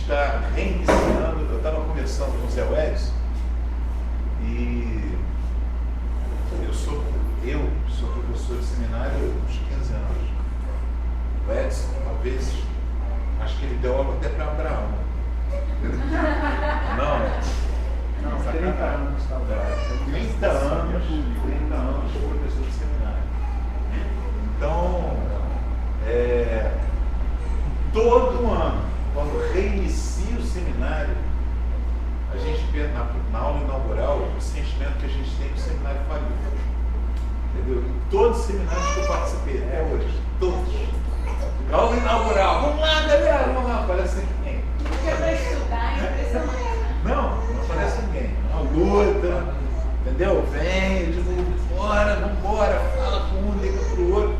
está reiniciando. Eu estava conversando com o Zé Welles e eu sou professor de seminário há uns 15 anos. O Edson, talvez, acho que ele deu aula até para Abraão. Não, 30 anos, talvez. 30 anos professor de seminário. Então, todo ano, quando reinicia o seminário, a gente vê na aula inaugural o sentimento que a gente tem que o seminário faliu. Entendeu? Em todos os seminários que eu participei até hoje, todos. Aula inaugural, vamos lá, galera, vamos lá, parece ninguém. Porque para estudar é impressionante. Não aparece ninguém. Uma luta, entendeu? Vem, eu digo, bora, vambora, fala com um, liga pro outro.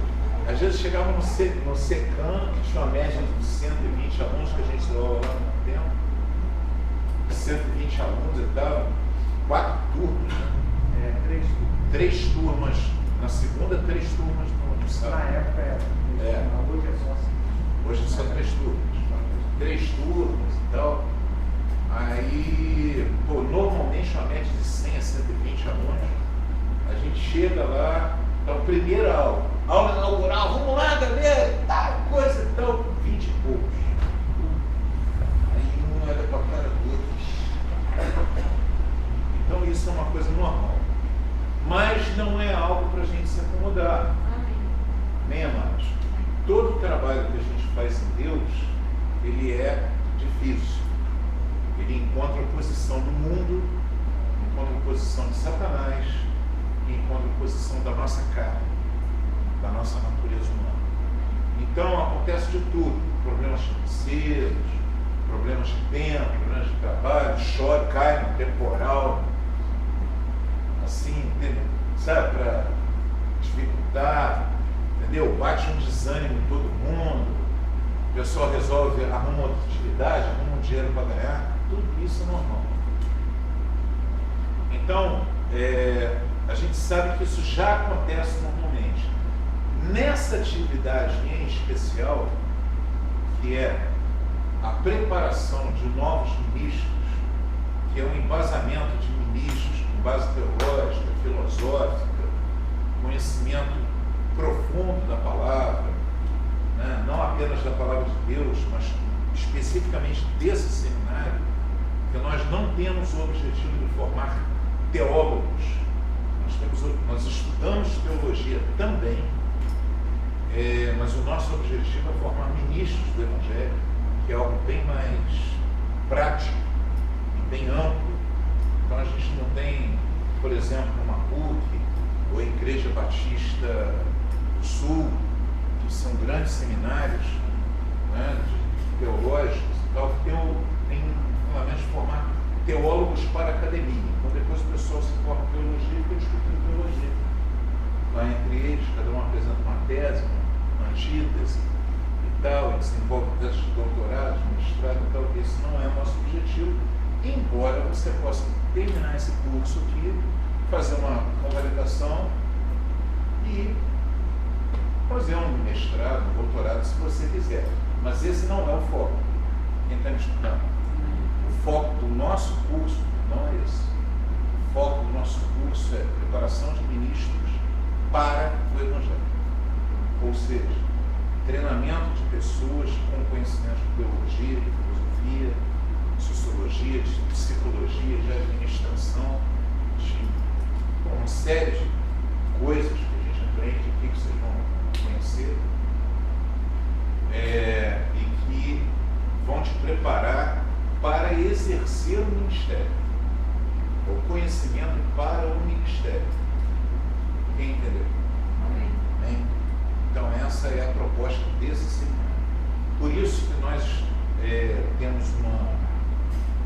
Às vezes chegava no SECAM, tinha uma média de 120 alunos que a gente deu aula lá no tempo. 120 alunos e tal, 4 turmas, né? 3 turmas na segunda, 3 turmas no sábado. Na época era. Hoje é só assim. Hoje são 3 turmas. 3 turmas e tal. Aí, normalmente uma média de 100 a 120 alunos. A gente chega lá, então, primeira aula inaugural, vamos lá, galera, tal, coisa e tal, 20 e poucos. Aí um olha para a cara do outro. Então isso é uma coisa normal. Mas não é algo para a gente se acomodar. Bem, amados, todo o trabalho que a gente faz em Deus, ele é difícil. Ele encontra oposição do mundo, encontra oposição de Satanás e encontra oposição da nossa carne, da nossa natureza humana. Então acontece de tudo, problemas financeiros, problemas de tempo, problemas de trabalho, chove, cai no temporal, assim, sabe, para dificultar, entendeu? Bate um desânimo em todo mundo, o pessoal resolve, arruma outra atividade, arruma um dinheiro para ganhar, tudo isso é normal. Então, a gente sabe que isso já acontece normalmente. Nessa atividade em especial, que é a preparação de novos ministros, que é um embasamento de ministros com base teológica, filosófica, conhecimento profundo da palavra, né? Não apenas da palavra de Deus, mas especificamente desse seminário, que nós não temos o objetivo de formar teólogos. Nós estudamos teologia também, mas o nosso objetivo é formar ministros do Evangelho, que é algo bem mais prático e bem amplo. Então a gente não tem, por exemplo, uma PUC ou a Igreja Batista do Sul, que são grandes seminários, né, teológicos e tal, que tem fundamentos de formar teólogos para a academia. Então depois o pessoal se forma em teologia e fica discutindo teologia. Lá entre eles, cada um apresenta uma tese, uma antítese e tal, e desenvolve testes de doutorado, de mestrado e tal. Esse não é o nosso objetivo, embora você possa terminar esse curso aqui, fazer uma convalidação e fazer um mestrado, um doutorado, se você quiser. Mas esse não é o foco. Quem está me escutando? O foco do nosso curso não é esse. O foco do nosso curso é preparação de ministros para o Evangelho. Ou seja, treinamento de pessoas com conhecimento de teologia, de filosofia, de sociologia, de psicologia, de administração, de uma série de coisas que a gente aprende aqui, que vocês vão conhecer, e que vão te preparar para exercer o ministério, o conhecimento para o ministério. Quem entendeu? Amém? Então essa é a proposta desse seminário. Por isso que nós temos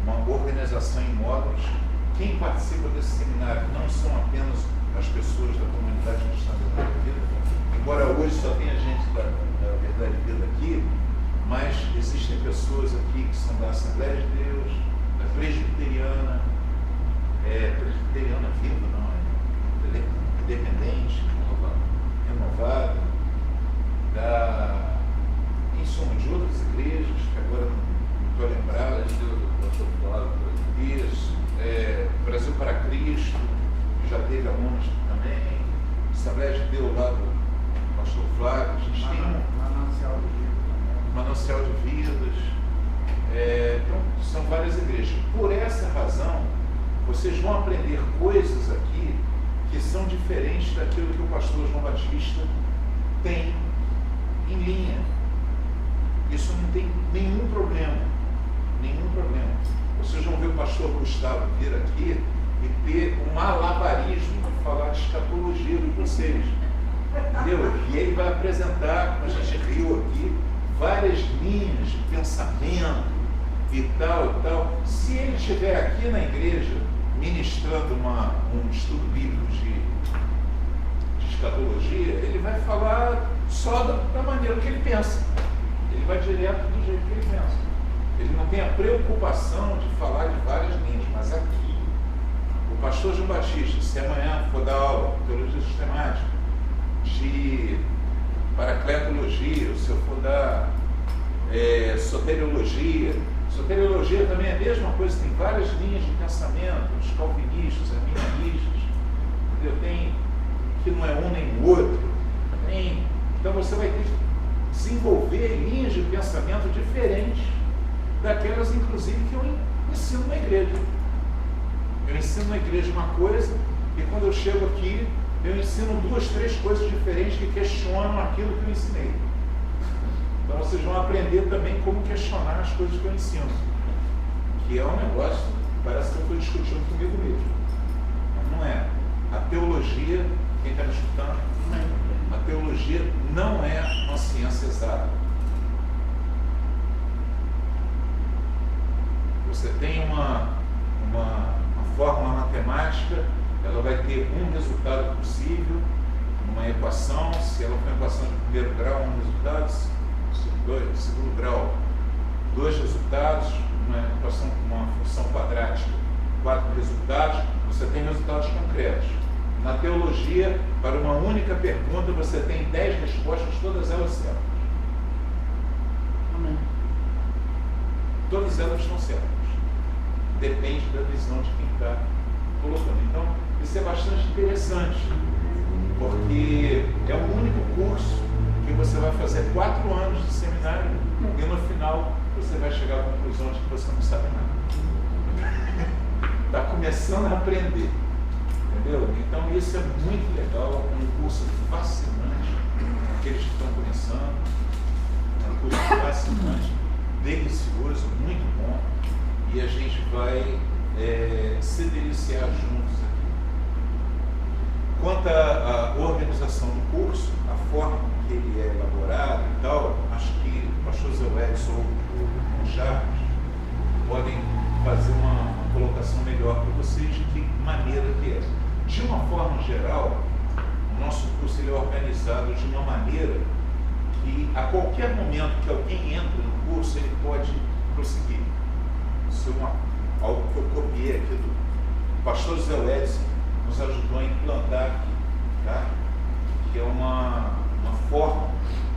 uma organização em módulos. Quem participa desse seminário não são apenas as pessoas da comunidade cristã da Verdade e Vida, embora hoje só tenha gente da Verdade e Vida aqui, mas existem pessoas aqui que são da Assembleia de Deus, da Presbiteriana, Presbiteriana Viva, não, Independente, Renovada, em suma, de outras igrejas, que agora não estou lembrado, teve alunos também, Assembleia de Deus lá do pastor Flávio, a gente tem Manancial de Vida também. Manancial de Vidas, então são várias igrejas. Por essa razão, vocês vão aprender coisas aqui que são diferentes daquilo que o pastor João Batista tem em linha. Isso não tem nenhum problema, nenhum problema. Vocês vão ver o pastor Gustavo vir aqui e ter um malabarismo de falar de escatologia com vocês. Entendeu? E ele vai apresentar, como a gente riu aqui, várias linhas de pensamento e tal. Se ele estiver aqui na igreja ministrando um estudo bíblico de escatologia, ele vai falar só da maneira que ele pensa. Ele vai direto do jeito que ele pensa. Ele não tem a preocupação de falar de várias linhas, mas aqui, o pastor João Batista, se amanhã for dar aula de teologia sistemática, de paracletologia, se eu for dar soteriologia também é a mesma coisa, tem várias linhas de pensamento, os calvinistas, arminianistas, entendeu? Tem que não é um nem o outro, então você vai ter que desenvolver linhas de pensamento diferentes daquelas, inclusive, que eu ensino na igreja. Eu ensino na igreja uma coisa e quando eu chego aqui, eu ensino 2, 3 coisas diferentes que questionam aquilo que eu ensinei. Então vocês vão aprender também como questionar as coisas que eu ensino, que é um negócio que parece que eu estou discutindo comigo mesmo. Mas não é. A teologia, quem está me escutando, a teologia não é uma ciência exata. Você tem uma fórmula matemática, ela vai ter um resultado possível, numa equação, se ela for uma equação de primeiro grau, um resultado, segundo grau, 2 resultados, uma equação com uma função quadrática, 4 resultados, você tem resultados concretos. Na teologia, para uma única pergunta, você tem 10 respostas, todas elas certas. Amém. Todas elas estão certas. Depende da visão de quem está colocando. Então, isso é bastante interessante, porque é o único curso que você vai fazer 4 anos de seminário e no final você vai chegar à conclusão de que você não sabe nada. Está começando a aprender. Entendeu? Então isso é muito legal, é um curso fascinante, aqueles que estão começando, é um curso fascinante, delicioso, muito bom, e a gente vai se deliciar juntos aqui. Quanto à organização do curso, a forma que ele é elaborado e tal, acho que o pastor Zé Edson ou o Charles podem fazer uma colocação melhor para vocês de que maneira que é. De uma forma geral, o nosso curso ele é organizado de uma maneira que a qualquer momento que alguém entra no curso, ele pode prosseguir. Isso é algo que eu copiei aqui do pastor Zé Edson, nos ajudou a implantar aqui, tá? Que é uma forma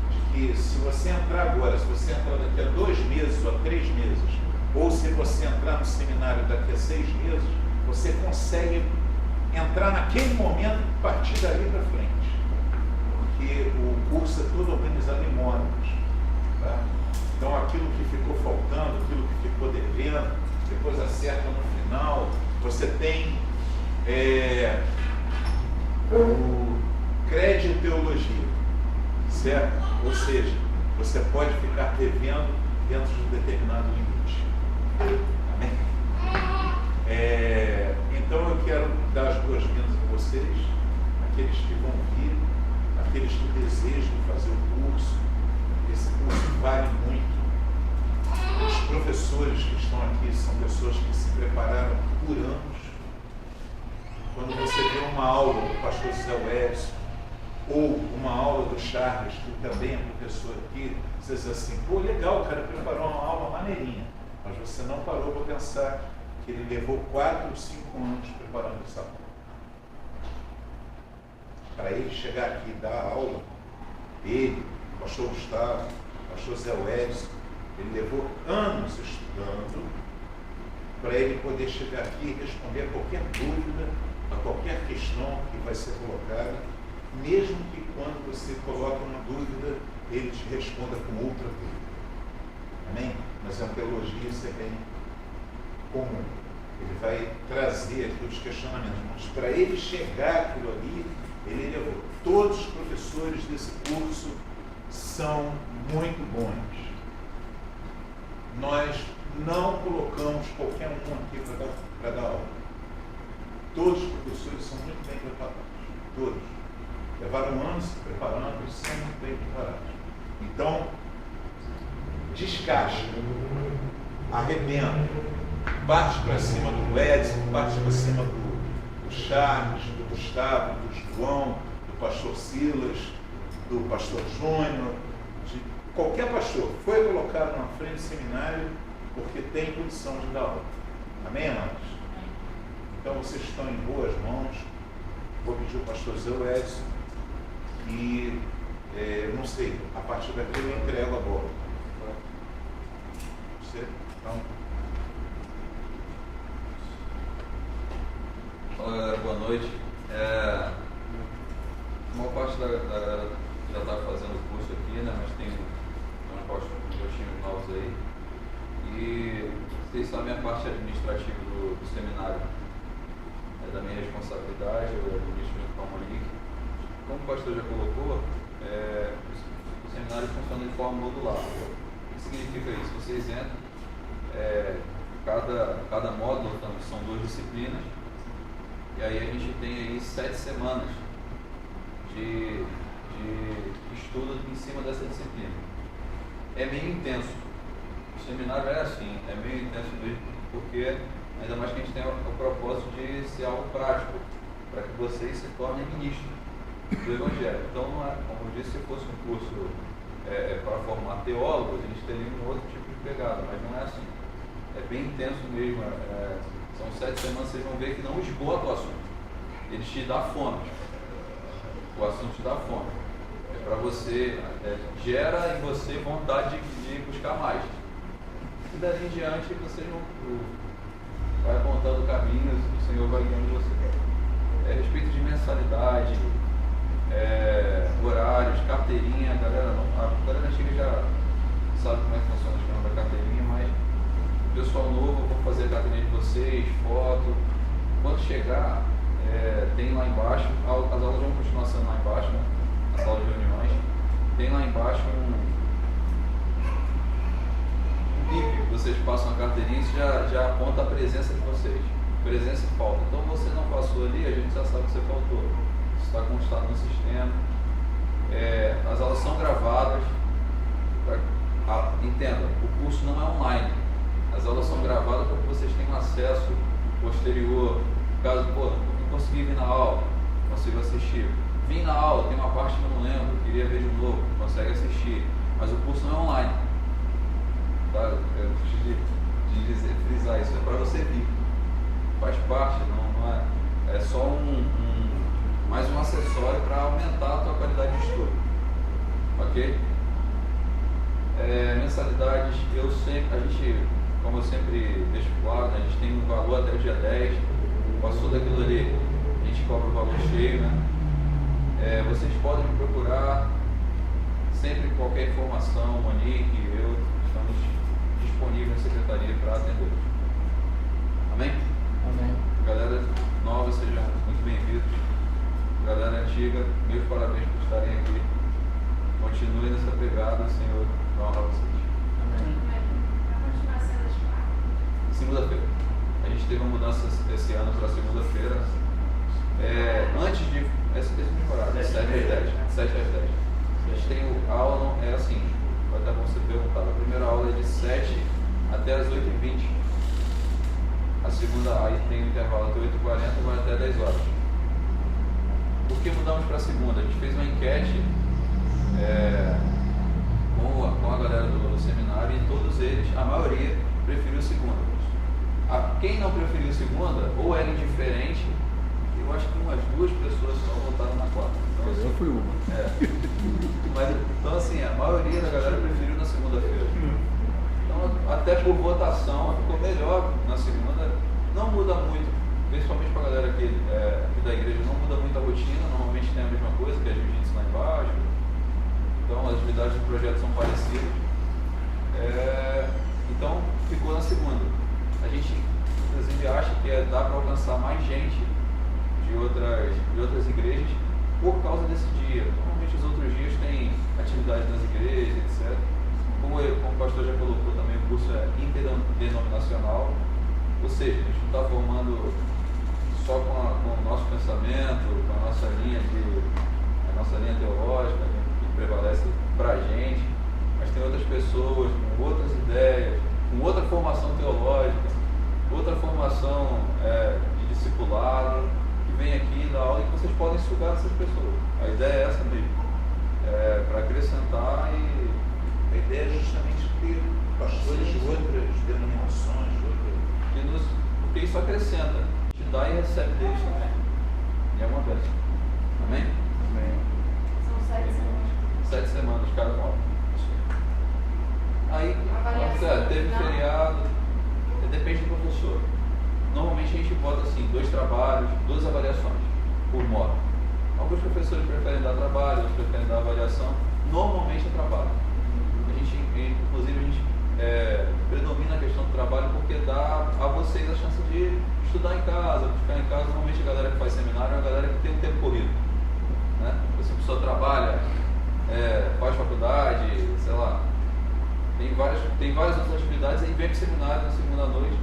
de que se você entrar agora, se você entrar daqui a 2 meses ou a 3 meses, ou se você entrar no seminário daqui a 6 meses, você consegue entrar naquele momento e partir dali para frente, porque o curso é todo organizado em módulos, tá? Então aquilo que ficou faltando, aquilo que ficou devendo, depois acerta no final. Você tem o crédito teologia, certo? Ou seja, você pode ficar devendo dentro de um determinado limite. Amém? Então eu quero dar as boas-vindas a vocês, aqueles que vão vir, aqueles que desejam fazer o curso. Esse curso vale muito. Os professores que estão aqui são pessoas que se prepararam por anos. Quando você vê uma aula do pastor Zé Edson, ou uma aula do Charles, que também é professor aqui, você diz assim, pô, legal, o cara preparou uma aula maneirinha, mas você não parou para pensar que ele levou 4 ou 5 anos preparando essa aula. Para ele chegar aqui e dar a aula, ele, o pastor Gustavo, o pastor Zé Edson, ele levou anos estudando para ele poder chegar aqui e responder a qualquer dúvida a qualquer questão que vai ser colocada, mesmo que quando você coloque uma dúvida, ele te responda com outra dúvida. Amém? Mas a teologia, isso é bem comum. Ele vai trazer aqui os questionamentos. Mas para ele chegar àquilo ali, ele levou. Todos os professores desse curso são muito bons. Nós não colocamos qualquer um aqui para dar aula. Todos os professores são muito bem preparados. Todos. Levaram anos se preparando e são muito bem preparados. Então, descasca, arrebenta, parte para cima do Edson, parte para cima do Charles, do Gustavo, do João, do pastor Silas, do pastor Júnior, de qualquer pastor. Foi colocado na frente do seminário porque tem condição de dar aula. Amém, amados? Então vocês estão em boas mãos. Vou pedir ao pastor Zé Edson e eu não sei, a partir daqui eu entrego a bola. Você? Então. Fala galera, boa noite. A maior parte da galera já está fazendo o curso aqui, né? Mas tem uma parte dos times novos aí. E vocês sabem a parte administrativa do seminário. É da minha responsabilidade, eu administro junto com a Monique. Como o pastor já colocou, o seminário funciona de forma modular. O que significa isso? Vocês entram, cada módulo são 2 disciplinas, e aí a gente tem aí 7 semanas de estudo em cima dessa disciplina. É meio intenso. O seminário é assim, é meio intenso mesmo, porque ainda mais que a gente tem o propósito de ser algo prático, para que vocês se tornem ministros do Evangelho. Então, não é, como eu disse, se fosse um curso para formar teólogos, eles teriam um outro tipo de pegada, mas não é assim. É bem intenso mesmo. São 7 semanas, vocês vão ver que não esgota o assunto. Ele te dá fome. O assunto te dá fome. É para você, gera em você vontade de buscar mais. E dali em diante vocês vai apontando caminhos, o Senhor vai guiando você. A respeito de mensalidade, horários, carteirinha, a galera antiga já sabe como é que funciona o esquema da carteirinha, mas o pessoal novo, eu vou fazer a carteirinha de vocês, foto. Quando chegar, tem lá embaixo, as aulas vão continuar sendo lá embaixo, né? A sala de reuniões. Tem lá embaixo um bip, vocês passam a carteirinha e isso já aponta a presença de vocês. Presença e falta. Então você não passou ali, a gente já sabe que você faltou. Isso está constado no sistema. As aulas são gravadas. Entenda, o curso não é online. As aulas são gravadas para que vocês tenham acesso posterior. Caso, não consegui vir na aula, consigo assistir. Vim na aula, tem uma parte que eu não lembro, queria ver de novo, consegue assistir. Mas o curso não é online. Tá? Eu preciso de frisar isso, é para você vir. Faz parte, não é. É só mais um acessório para aumentar a tua qualidade de estudo. Ok? Mensalidades, a gente, como eu sempre deixo claro, né, a gente tem um valor até o dia 10, passou daquilo ali, a gente cobra o valor cheio, né? Vocês podem me procurar sempre qualquer informação, Monique, eu estamos disponíveis na secretaria para atender. Amém? Amém. Galera nova, sejam muito bem-vindos. Galera antiga, meus parabéns por estarem aqui. Continue nessa pegada, Senhor. Vai honrar vocês. Amém. Segunda-feira. A gente teve uma mudança esse ano para segunda-feira. Antes de. Essa temporada, 7 às 10. 7 às 10. A gente tem a aula, é assim, vai dar bom você perguntar. A primeira aula é de 7 até as 8h20. A segunda, aí tem o intervalo até 8h40, vai até 10 horas. Por que mudamos para a segunda? A gente fez uma enquete com a galera do seminário e todos eles, a maioria, preferiu segunda. Quem não preferiu segunda, ou era indiferente, eu acho que umas 2 pessoas só votaram na quarta. Então, Eu fui uma. Então assim, a maioria da galera preferiu na segunda-feira. Então, até por votação, ficou melhor na segunda. Não muda muito principalmente para a galera aqui da igreja, não muda muito a rotina, normalmente tem a mesma coisa, que é jiu-jitsu lá embaixo, então as atividades do projeto são parecidas. Então ficou na segunda. A gente inclusive acha que dá para alcançar mais gente de outras igrejas por causa desse dia. Normalmente os outros dias tem atividade nas igrejas, etc. Como o pastor já colocou também, o curso é interdenominacional, ou seja, a gente não está formando só com o nosso pensamento, com a nossa linha teológica, né, que prevalece para a gente, mas tem outras pessoas com outras ideias, com outra formação teológica, outra formação de discipulado, que vem aqui dar aula e que vocês podem sugar essas pessoas. A ideia é essa mesmo, para acrescentar e... A ideia é justamente ter pastores de outras denominações, porque isso acrescenta, te dá e recebe deles também. E é uma bênção. Amém? Amém. São 7 semanas. 7 semanas, cada uma. Aí, teve feriado, depende do professor. Normalmente a gente bota assim, 2 trabalhos, 2 avaliações por módulo. Alguns professores preferem dar trabalho, outros preferem dar avaliação. Normalmente é trabalho. Inclusive a gente predomina a questão do trabalho porque dá a vocês a chance de estudar em casa, buscar em casa. Normalmente a galera que faz seminário é a galera que tem um tempo corrido, né? Se a pessoa trabalha, faz faculdade, sei lá, tem várias outras atividades, aí vem para o seminário na segunda noite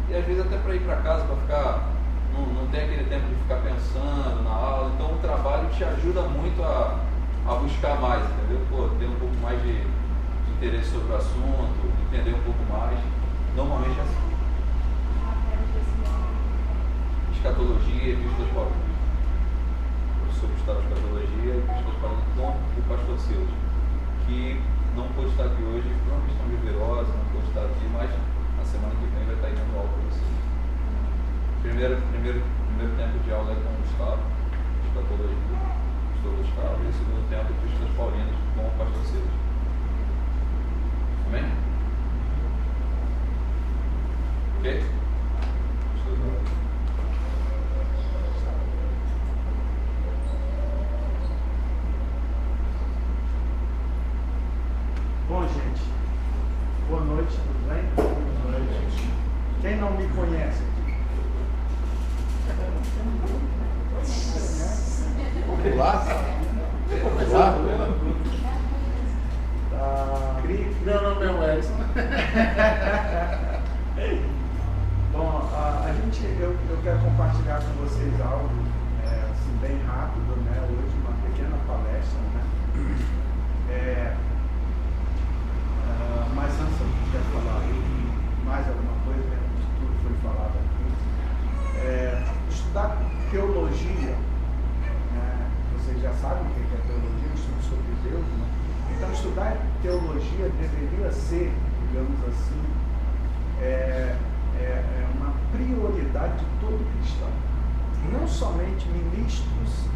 e às vezes até para ir para casa, para ficar, não tem aquele tempo de ficar pensando na aula. Então o trabalho te ajuda muito a buscar mais, entendeu? Ter um pouco mais de interesse sobre o assunto, entender um pouco mais. Normalmente é assim. Escatologia, epístolas paulinas. O professor Gustavo Escatologia e epístolas paulinas com o pastor Silas, que não pôde estar aqui hoje por uma questão de virose, não pôde estar aqui, mas na semana que vem vai estar dando aula para vocês. Primeiro tempo de aula é com o Gustavo, Escatologia, pastor Gustavo, e o segundo tempo epístolas paulinas com o pastor Silas. Amém? Ok? Bom, gente, boa noite, tudo bem? Boa noite. Quem não me conhece aqui? Popular? Meu nome é Wellington. Bom, eu quero compartilhar com vocês algo assim, bem rápido, né? Hoje uma pequena palestra, né? Mas antes eu quero falar mais alguma coisa, né? Tudo foi falado aqui. Estudar teologia, né? Vocês já sabem o que é teologia, estudo sobre Deus, né? Então estudar teologia deveria ser, digamos assim, uma prioridade de todo cristão. Não somente ministros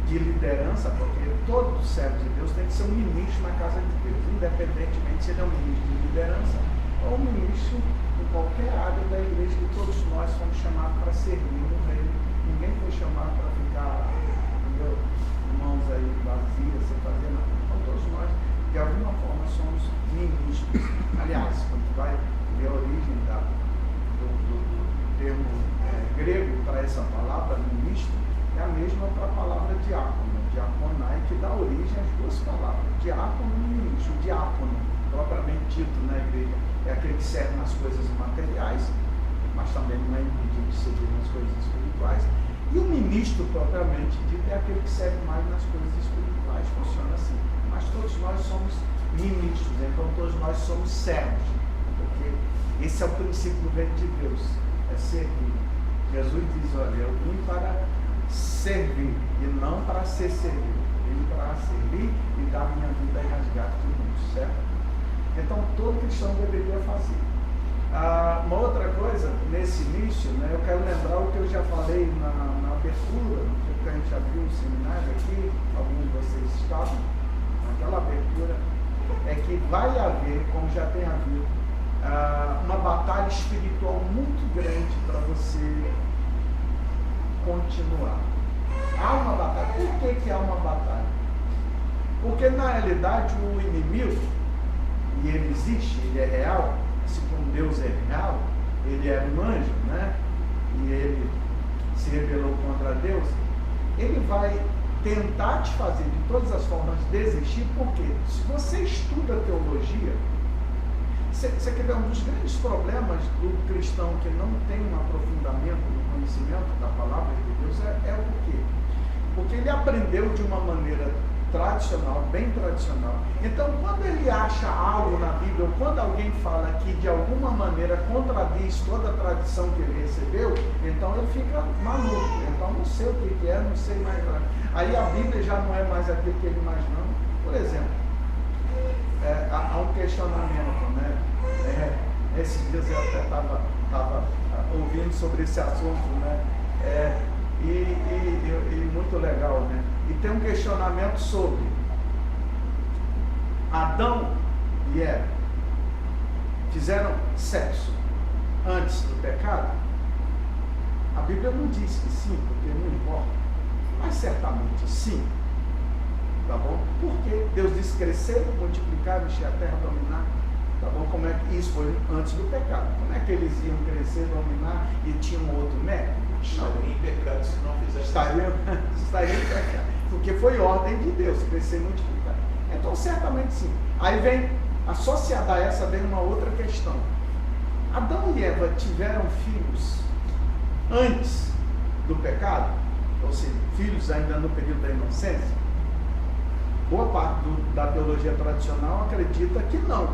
de liderança, porque todo servo de Deus tem que ser um ministro na casa de Deus, independentemente se ele é um ministro de liderança ou um ministro em qualquer área da igreja, que todos nós fomos chamados para servir no reino. Ninguém foi chamado para ficar, entendeu, mãos aí vazias, sem fazer nada. Então todos nós, de alguma forma, somos ministros. Aliás, quando vai ver a origem do termo grego para essa palavra, ministro, é a mesma para a palavra diácono, diaconai, que dá origem às duas palavras, diácono e ministro. O diácono, propriamente dito na igreja, é aquele que serve nas coisas materiais, mas também não é impedido de servir nas coisas espirituais. E o ministro, propriamente dito, é aquele que serve mais nas coisas espirituais, funciona assim. Mas todos nós somos ministros, então todos nós somos servos, porque esse é o princípio do reino de Deus, é servir. Jesus diz, olha, eu vim para servir e não para ser servido. Vim para servir e dar minha vida em resgate do mundo, certo? Então todo cristão deveria fazer. Uma outra coisa, nesse início, né, eu quero lembrar o que eu já falei na abertura, porque a gente já viu o seminário aqui, alguns de vocês estavam, naquela abertura, é que vai haver, como já tem havido, uma batalha trabalho espiritual muito grande para você continuar. Há uma batalha. Por que há uma batalha? Porque na realidade o inimigo, e ele existe, ele é real, assim como Deus é real, ele é um anjo, né? E ele se rebelou contra Deus, ele vai tentar te fazer de todas as formas desistir, porque se você estuda teologia, você quer ver, um dos grandes problemas do cristão que não tem um aprofundamento no conhecimento da palavra de Deus é o quê? Porque ele aprendeu de uma maneira tradicional, bem tradicional. Então, quando ele acha algo na Bíblia, ou quando alguém fala que de alguma maneira contradiz toda a tradição que ele recebeu, então ele fica maluco. Então, não sei o que é, não sei mais nada. Aí a Bíblia já não é mais aquilo que ele imaginou. Por exemplo, há um questionamento, né? Esses dias eu até estava ouvindo sobre esse assunto, né? E muito legal, né? E tem um questionamento sobre Adão e Eva fizeram sexo antes do pecado? A Bíblia não diz que sim, porque não importa, mas certamente sim, tá bom? Porque Deus disse crescer, multiplicar, encher a terra, dominar, tá bom? Como é que isso foi antes do pecado? Como é que eles iam crescer, dominar e tinham outro método? Estaria em pecado se não fizesse Estaria em pecado. Porque foi ordem de Deus, crescer e multiplicar. Então, certamente sim. Aí vem, associada a essa, vem uma outra questão. Adão e Eva tiveram filhos antes do pecado? Ou seja, filhos ainda no período da inocência? Boa parte da teologia tradicional acredita que não.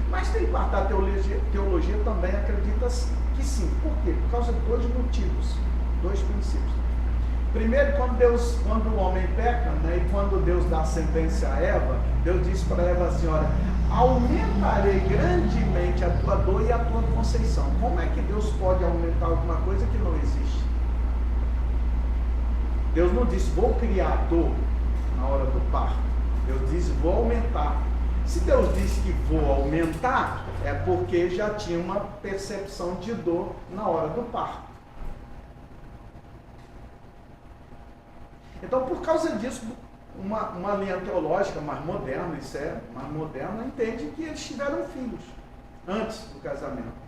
Mas tem parte da teologia também acredita que sim. Por quê? Por causa de dois motivos, dois princípios. Primeiro, quando o homem peca, né, e quando Deus dá a sentença a Eva, Deus diz para Eva assim, olha, aumentarei grandemente a tua dor e a tua conceição. Como é que Deus pode aumentar alguma coisa que não existe? Deus não disse, vou criar dor na hora do parto. Deus disse, vou aumentar. Se Deus disse que vou aumentar, é porque já tinha uma percepção de dor na hora do parto. Então, por causa disso, uma linha teológica mais moderna, mais moderna, entende que eles tiveram filhos antes do casamento.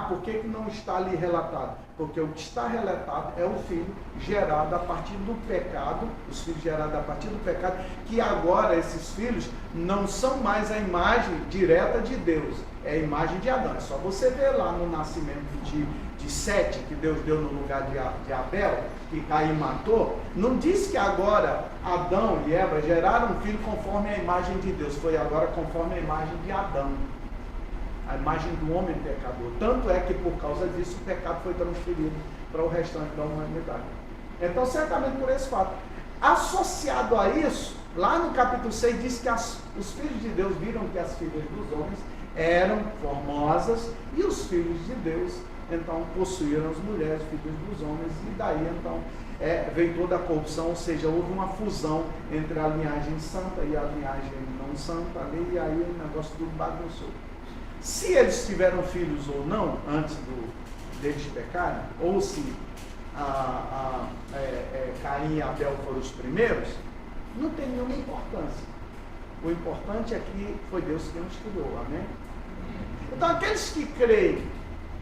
Por que não está ali relatado? Porque o que está relatado é o filho gerado a partir do pecado, os filhos gerados a partir do pecado, que agora esses filhos não são mais a imagem direta de Deus, é a imagem de Adão. É só você ver lá no nascimento de Sete, que Deus deu no lugar de Abel, que Caim matou, não diz que agora Adão e Eva geraram um filho conforme a imagem de Deus, foi agora conforme a imagem de Adão, a imagem do homem pecador. Tanto é que por causa disso o pecado foi transferido para o restante da humanidade. Então, certamente por esse fato. Associado a isso, lá no capítulo 6 diz que os filhos de Deus viram que as filhas dos homens eram formosas e os filhos de Deus então possuíram as mulheres, filhos dos homens, e daí então veio toda a corrupção, ou seja, houve uma fusão entre a linhagem santa e a linhagem não santa ali, e aí o negócio tudo bagunçou. Se eles tiveram filhos ou não, antes deles pecarem, ou se Caim e Abel foram os primeiros, não tem nenhuma importância. O importante é que foi Deus quem os criou, amém? Então aqueles que creem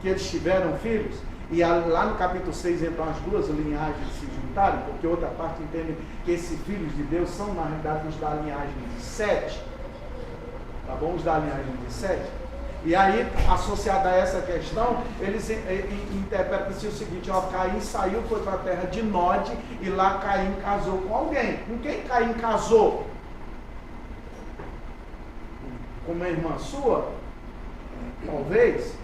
que eles tiveram filhos, e lá no capítulo 6, então, as duas linhagens se juntaram, porque outra parte entende que esses filhos de Deus são, na realidade, os da linhagem de Sete, tá bom? Os da linhagem de Sete. E aí, associado a essa questão, eles interpretam-se o seguinte, Caim saiu, foi para a terra de Nod, e lá Caim casou com alguém. Com quem Caim casou? Com uma irmã sua? Talvez.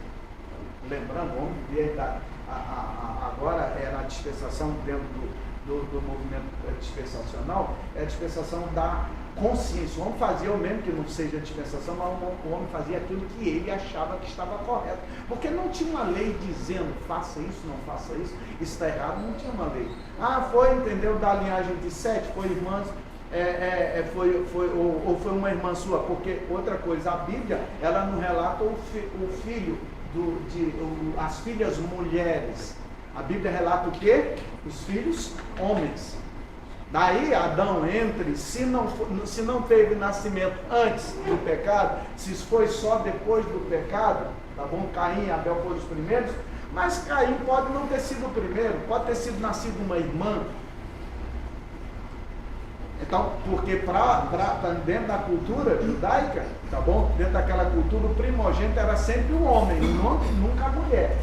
Lembrando, vamos ver, agora é na dispensação, dentro do movimento dispensacional, é a dispensação da consciência. O homem fazia, mesmo que não seja a dispensação, mas o homem fazia aquilo que ele achava que estava correto. Porque não tinha uma lei dizendo, faça isso, não faça isso, isso está errado, não tinha uma lei. Foi, entendeu, da linhagem de Sete, foi irmãs, ou foi uma irmã sua, porque outra coisa, a Bíblia, ela não relata o filho as filhas mulheres. A Bíblia relata o quê? Os filhos homens. Daí Adão entre, se não teve nascimento antes do pecado, se foi só depois do pecado, tá bom? Caim e Abel foram os primeiros, mas Caim pode não ter sido o primeiro, pode ter sido nascido uma irmã. Então, porque dentro da cultura judaica, tá bom? Dentro daquela cultura, o primogênito era sempre o homem, nunca a mulher.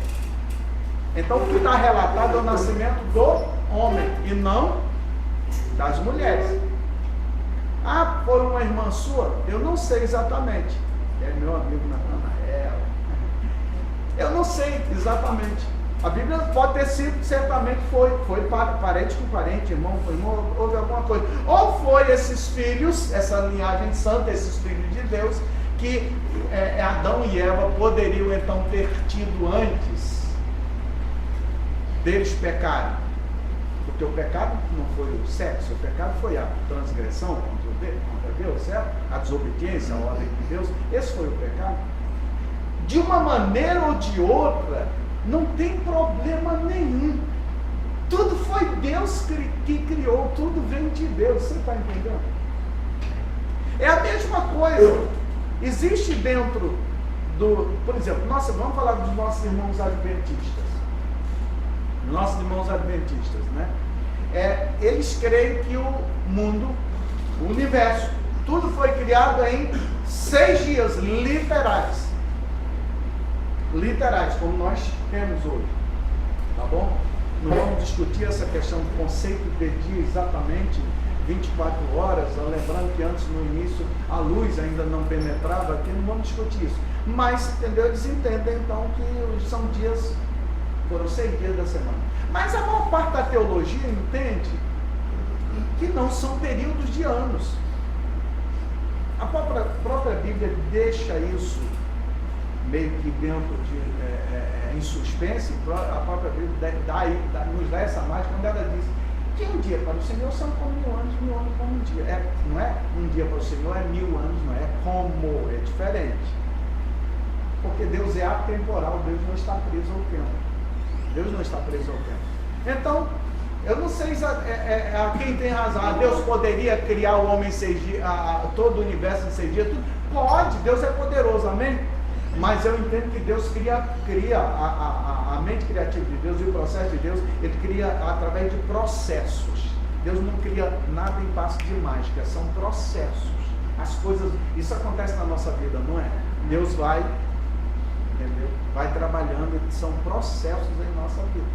Então, o que está relatado é o nascimento do homem e não das mulheres. Ah, foi uma irmã sua? Eu não sei exatamente. É meu amigo Natanael. Eu não sei exatamente. A Bíblia pode ter sido, certamente foi parente com parente, irmão com irmão, houve alguma coisa. Ou foi esses filhos, essa linhagem santa, esses filhos de Deus, que Adão e Eva poderiam então ter tido antes deles pecarem. Porque o pecado não foi o sexo, o pecado foi a transgressão contra Deus, certo? A desobediência à ordem de Deus, esse foi o pecado. De uma maneira ou de outra, não tem problema nenhum. Tudo foi Deus que criou, tudo vem de Deus, você está entendendo? É a mesma coisa. Existe dentro por exemplo, vamos falar dos nossos irmãos adventistas. Nossos irmãos adventistas, né? Eles creem que o mundo, o universo, tudo foi criado em 6 dias literais. Literais, como nós temos hoje, tá bom? Não vamos discutir essa questão do conceito de dia exatamente 24 horas, lembrando que antes, no início, a luz ainda não penetrava aqui, não vamos discutir isso. Mas, entendeu? Eles entendem então que são dias, foram 6 dias da semana. Mas a maior parte da teologia entende que não são períodos de anos. A própria Bíblia deixa isso meio que dentro em suspense. A própria Bíblia nos dá essa margem quando ela diz que um dia para o Senhor são como 1000 anos, 1000 anos como um dia. Não é um dia para o Senhor, é 1000 anos, não é como, é diferente. Porque Deus é atemporal, Deus não está preso ao tempo. Deus não está preso ao tempo. Então, eu não sei a quem tem razão. Deus poderia criar o homem em 6 dias, todo o universo em 6 dias? Tudo? Pode, Deus é poderoso, amém? Mas eu entendo que Deus cria a mente criativa de Deus e o processo de Deus, Ele cria através de processos. Deus não cria nada em passo de mágica, são processos. As coisas, isso acontece na nossa vida, não é? Deus vai, entendeu? Vai trabalhando, são processos em nossa vida.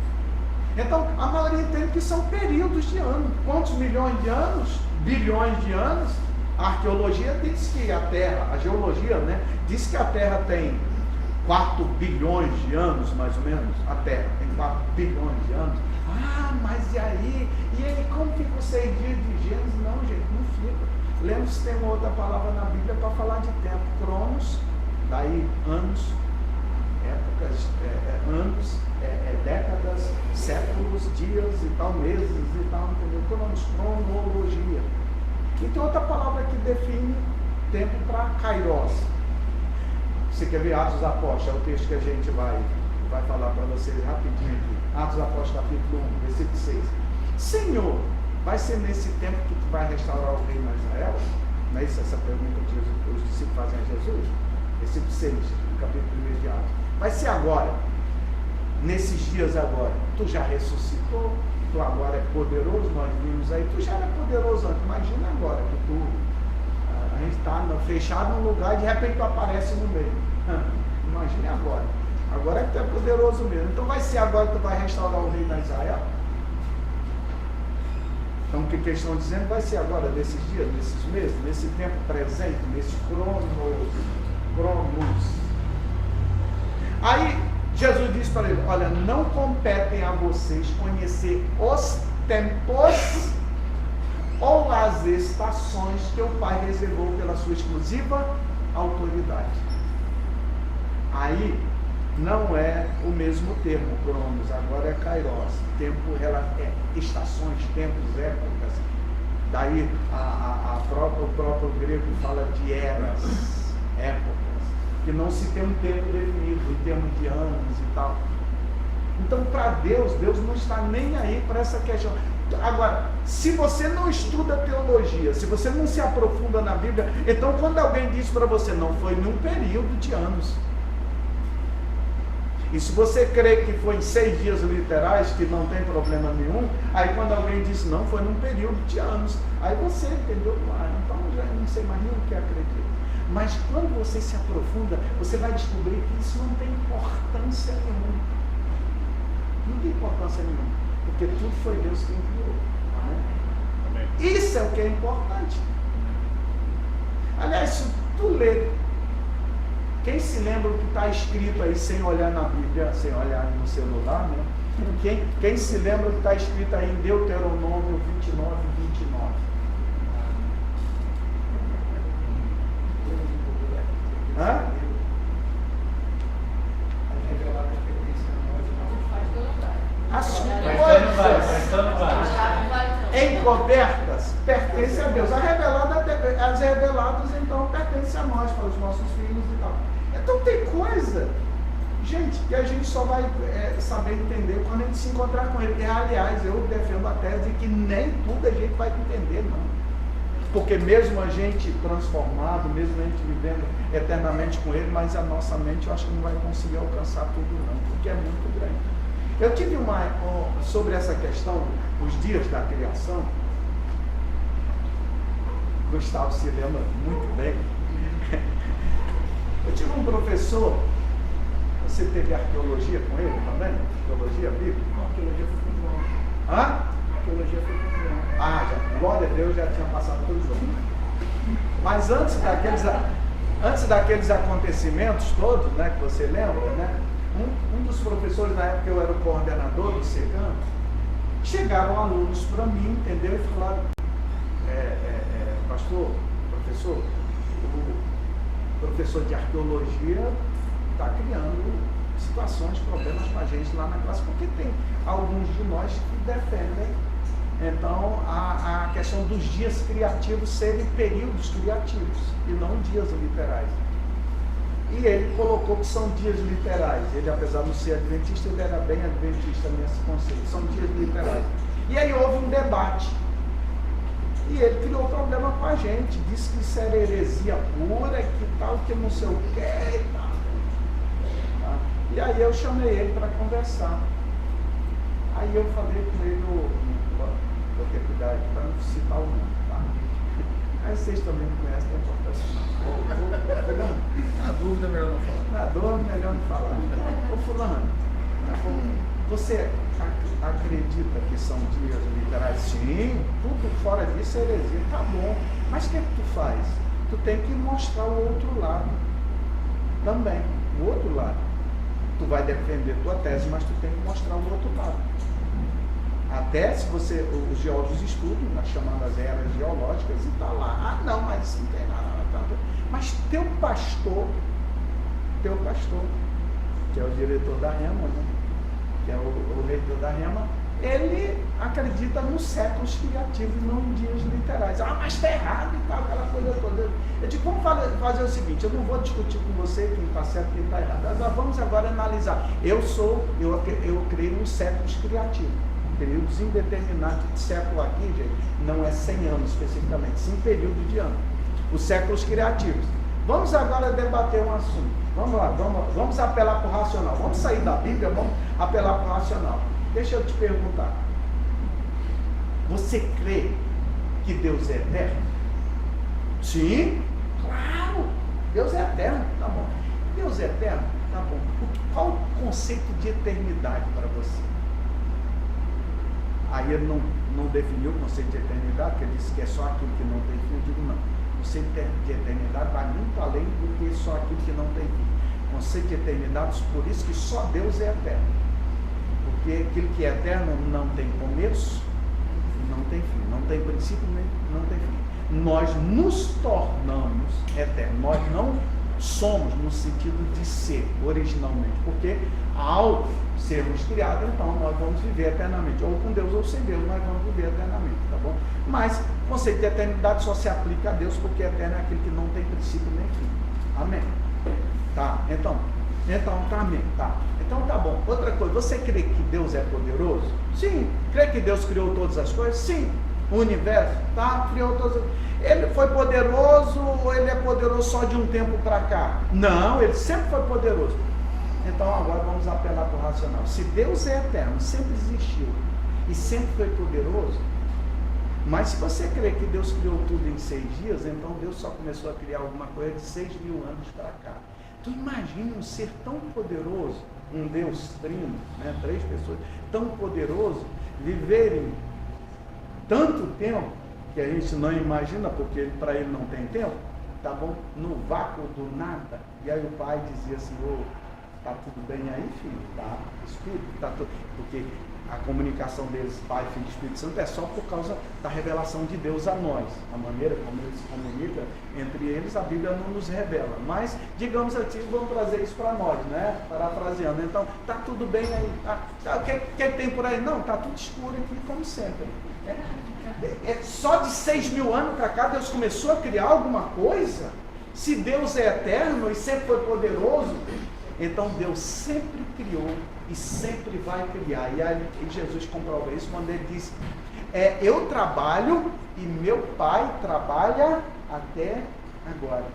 Então, a maioria entende que são períodos de anos. Quantos milhões de anos? Bilhões de anos? A arqueologia diz que a Terra, a geologia, né, diz que a Terra tem 4 bilhões de anos, mais ou menos. A Terra tem 4 bilhões de anos. Ah, mas e aí? E ele como fica os 6 dias de Gênesis? Não, gente, não fica. Lembre-se que tem uma outra palavra na Bíblia para falar de tempo. Cronos, daí anos, épocas, anos, décadas, séculos, dias e tal, meses e tal, entendeu? Cronos, cronologia. E tem outra palavra que define tempo para kairos. Você quer ver Atos dos Apóstolos? É o texto que a gente vai falar para vocês rapidinho aqui. Atos dos Apóstolos, capítulo 1, versículo 6. Senhor, vai ser nesse tempo que tu vai restaurar o reino de Israel? Não é isso essa pergunta que os discípulos fazem a Jesus? Versículo 6, do capítulo 1 de Atos. Vai ser agora, nesses dias agora. Tu já ressuscitou? Tu agora é poderoso, nós vimos aí, tu já era poderoso antes, imagina agora que a gente está fechado num lugar e de repente tu aparece no meio. Imagine agora é que tu é poderoso mesmo. Então vai ser agora que tu vai restaurar o reino de Israel? Então o que eles estão dizendo vai ser agora, nesses dias, nesses meses, nesse tempo presente, nesse cronos. Aí Jesus disse para ele, olha, não competem a vocês conhecer os tempos ou as estações que o Pai reservou pela sua exclusiva autoridade. Aí não é o mesmo termo, cronos, agora é kairos, tempo, estações, tempos, épocas. Daí o próprio grego fala de eras, épocas, que não se tem um tempo definido. O termos de anos e tal. Então, para Deus não está nem aí para essa questão. Agora, se você não estuda teologia, se você não se aprofunda na Bíblia, então quando alguém diz para você, não foi num período de anos. E se você crê que foi em 6 dias literais, que não tem problema nenhum, aí quando alguém diz, não, foi num período de anos, aí você entendeu, então já não sei mais nem o que acredito. Mas quando você se aprofunda, você vai descobrir que isso não tem importância nenhuma. Não tem importância nenhuma, porque tudo foi Deus quem criou. Amém? Isso é o que é importante. Aliás, se tu ler, quem se lembra o que está escrito aí sem olhar na Bíblia, sem olhar no celular, né? Quem se lembra o que está escrito aí em Deuteronômio 29, 29? Hã? As coisas encobertas pertencem a Deus. As reveladas, então, pertencem a nós, para os nossos filhos e tal. Então tem coisa, gente, que a gente só vai saber entender quando a gente se encontrar com Ele. E, aliás, eu defendo a tese de que nem tudo a gente vai entender, não. Porque mesmo a gente transformado, mesmo a gente vivendo eternamente com Ele, mas a nossa mente eu acho que não vai conseguir alcançar tudo não, porque é muito grande. Eu tive sobre essa questão, os dias da criação, Gustavo se lembra muito bem. Eu tive um professor, você teve arqueologia com ele também? Arqueologia bíblica? Arqueologia foi com João. Hã? Arqueologia foi com João. Já, glória a Deus, já tinha passado por João. Mas antes daqueles acontecimentos todos, né, que você lembra, né? Um dos professores, na época eu era o coordenador do SECAM, chegaram alunos para mim, entendeu? E falaram, pastor, professor, o professor de arqueologia está criando situações, problemas para a gente lá na classe, porque tem alguns de nós que defendem, então, a questão dos dias criativos serem períodos criativos e não dias literais. E ele colocou que são dias literais. Ele, apesar de não ser adventista, ele era bem adventista nesse conceito. São dias literais. E aí houve um debate. E ele criou problema com a gente. Disse que isso era heresia pura, que tal, que não sei o que e tal. Tá? E aí eu chamei ele para conversar. Aí eu falei com ele, vou ter cuidado para não citar o nome. Tá? Aí vocês também não conhecem a importância não. Na dúvida é melhor não falar. Na dúvida é melhor não falar. Ô fulano, você acredita que são dias literais? Sim, tudo fora disso é heresia. Tá bom, mas o que tu faz? Tu tem que mostrar o outro lado também, o outro lado. Tu vai defender tua tese, mas tu tem que mostrar o outro lado. Até se você, os geólogos estudam nas chamadas eras geológicas e tá lá, não, mas isso não tem nada. Mas teu pastor, que é o diretor da REMA, né? Que é o reitor da REMA, ele acredita nos séculos criativos e não em dias literais. Mas está errado e tal, aquela coisa toda. Eu digo, vamos fazer o seguinte, eu não vou discutir com você quem está certo e quem está errado. Nós vamos agora analisar. Eu creio nos séculos criativos. Períodos indeterminados de século aqui, gente, não é 100 anos especificamente, sim período de ano. Os séculos criativos. Vamos agora debater um assunto. Vamos lá, vamos apelar para o racional. Vamos sair da Bíblia, vamos apelar para o racional. Deixa eu te perguntar. Você crê que Deus é eterno? Sim, claro. Deus é eterno, tá bom. Deus é eterno, tá bom. Qual o conceito de eternidade para você? Aí ele não definiu o conceito de eternidade, porque ele disse que é só aquilo que não tem fim. Eu digo, não. O conceito de eternidade vai muito além do que só aquilo que não tem fim. O conceito de eternidade, por isso que só Deus é eterno. Porque aquilo que é eterno não tem começo, não tem fim. Não tem princípio, não tem fim. Nós nos tornamos eternos. Nós não somos no sentido de ser originalmente. Porque ao sermos criados, então nós vamos viver eternamente. Ou com Deus ou sem Deus, nós vamos viver eternamente, tá bom? Mas o conceito de eternidade só se aplica a Deus, porque eterno é aquele que não tem princípio nem fim. Amém? Tá, então, Então, tá, amém. Tá. Então tá bom. Outra coisa, você crê que Deus é poderoso? Sim. Crê que Deus criou todas as coisas? Sim. O universo? Tá, criou todas as... Ele foi poderoso ou ele é poderoso só de um tempo para cá? Não, ele sempre foi poderoso. Então agora vamos apelar para o racional. Se Deus é eterno, sempre existiu e sempre foi poderoso, mas se você crê que Deus criou tudo em 6 dias, então Deus só começou a criar alguma coisa de 6.000 anos para cá. Tu imagina um ser tão poderoso, um Deus trino, né, 3 pessoas, tão poderoso, viverem tanto tempo, que a gente não imagina, porque para ele não tem tempo, tá bom? No vácuo do nada. E aí o pai dizia assim, tá tudo bem aí, filho? Tá, Espírito, tá tudo... Porque a comunicação deles, Pai, Filho e Espírito Santo, é só por causa da revelação de Deus a nós. A maneira como eles se comunicam entre eles, a Bíblia não nos revela. Mas, digamos assim, vamos trazer isso para nós, né? Parafraseando. Então, tá tudo bem aí. O que tem por aí? Não, tá tudo escuro aqui, como sempre. Só de 6.000 anos para cá, Deus começou a criar alguma coisa? Se Deus é eterno e sempre foi poderoso, então Deus sempre criou e sempre vai criar. E aí Jesus comprova isso quando ele diz, eu trabalho e meu Pai trabalha até agora.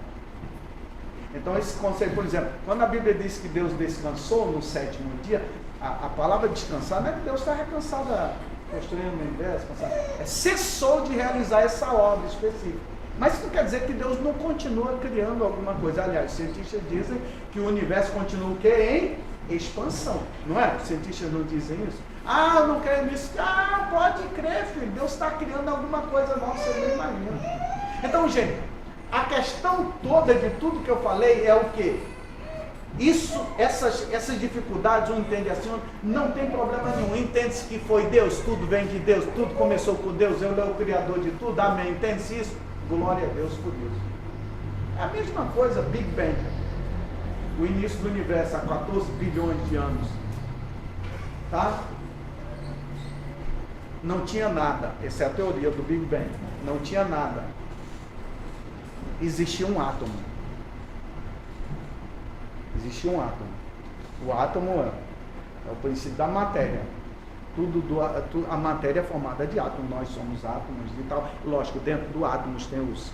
Então esse conceito, por exemplo, quando a Bíblia diz que Deus descansou no 7º dia, a palavra descansar não é que Deus está cansado construindo o universo, cessou de realizar essa obra específica. Mas isso não quer dizer que Deus não continua criando alguma coisa. Aliás, os cientistas dizem que o universo continua o quê? Em expansão. Não é? Os cientistas não dizem isso? Eu não creio nisso. Pode crer, filho. Deus está criando alguma coisa nova, você não imagina. Então, gente, a questão toda de tudo que eu falei é o quê? Essas dificuldades, um entende assim, não tem problema nenhum. Entende-se que foi Deus, tudo vem de Deus, tudo começou com Deus, Ele é o Criador de tudo, amém. Entende-se isso? Glória a Deus por isso. É a mesma coisa, Big Bang. O início do universo há 14 bilhões de anos. Tá? Não tinha nada. Essa é a teoria do Big Bang. Não tinha nada. Existia um átomo. Existia um átomo. O átomo é o princípio da matéria. A matéria é formada de átomos. Nós somos átomos e tal. Lógico, dentro do átomos tem os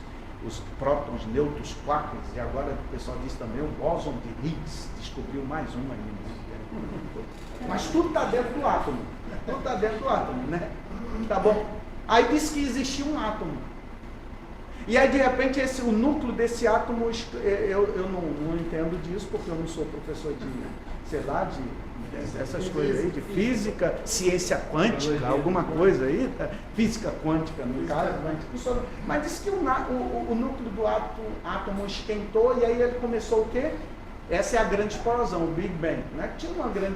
prótons, nêutrons, quarks, e agora o pessoal diz também o bóson de Higgs, descobriu mais um aí. Mas tudo está dentro do átomo. Tudo está dentro do átomo, né? Tá bom? Aí diz que existia um átomo. E aí de repente o núcleo desse átomo, eu não entendo disso, porque eu não sou professor de, sei lá, essas coisas aí, de física, ciência quântica, alguma coisa aí, física quântica no caso, mas diz que o núcleo do átomo esquentou e aí ele começou o quê? Essa é a grande explosão, o Big Bang. Não é que tinha uma grande,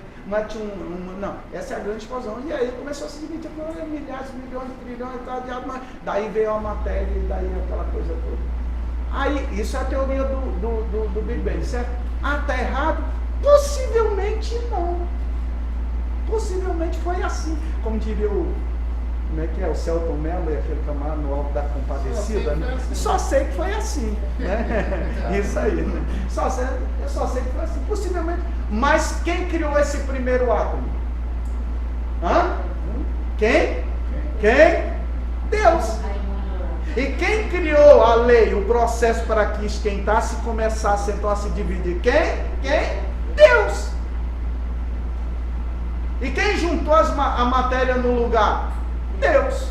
não, essa é a grande explosão. E aí começou a se dividir por milhares, milhões, trilhões de átomos, daí veio a matéria e daí aquela coisa toda. Aí, isso é a teoria do Big Bang, certo? Está errado? Possivelmente não. Possivelmente foi assim. Como diria como é que é? O Celton Mello e aquele camarada no Alto da Compadecida, né? Só sei que foi assim, né? Isso aí, né? Eu só sei que foi assim, possivelmente. Mas quem criou esse primeiro átomo? Quem? Deus. E quem criou a lei, o processo para que esquentasse e começasse então a se dividir? Quem? Deus. E quem juntou a matéria no lugar? Deus.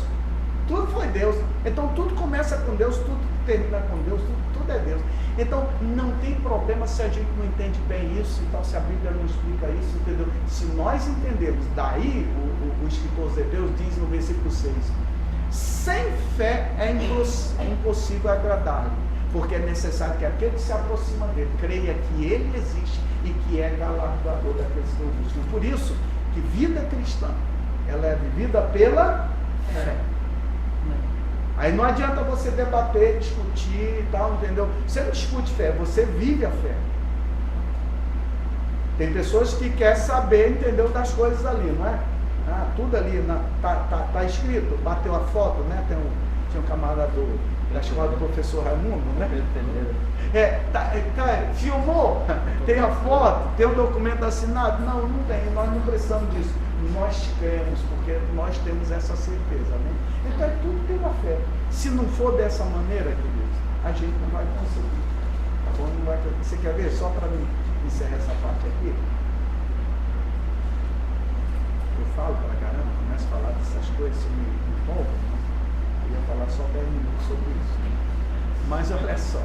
Tudo foi Deus. Então tudo começa com Deus, tudo termina com Deus, tudo é Deus. Então não tem problema se a gente não entende bem isso, então se a Bíblia não explica isso, entendeu? Se nós entendemos, daí o escritor Hebreus diz no versículo 6, sem fé é impossível agradar-lhe, porque é necessário que aquele que se aproxima dele creia que ele existe e que é galardoador daqueles que o buscam. Por isso que vida cristã, ela é vivida pela fé. Aí não adianta você debater, discutir e tal, entendeu? Você não discute fé, você vive a fé. Tem pessoas que querem saber, entendeu, das coisas ali, não é? Tudo ali tá escrito, bateu a foto, né? Tinha um camarada do da escola do professor Raimundo, né? Filmou? Tem a foto? Tem o documento assinado? Não, não tem, nós não precisamos disso. Nós cremos, porque nós temos essa certeza, né? Então é tudo pela fé. Se não for dessa maneira, queridos, a gente não vai conseguir. Tá bom? Não vai... Você quer ver? Só para mim encerrar essa parte aqui. Eu falo pra caramba, começo a falar dessas coisas, se me empolga, né? Eu ia falar só 10 minutos sobre isso. Né? Mas olha só,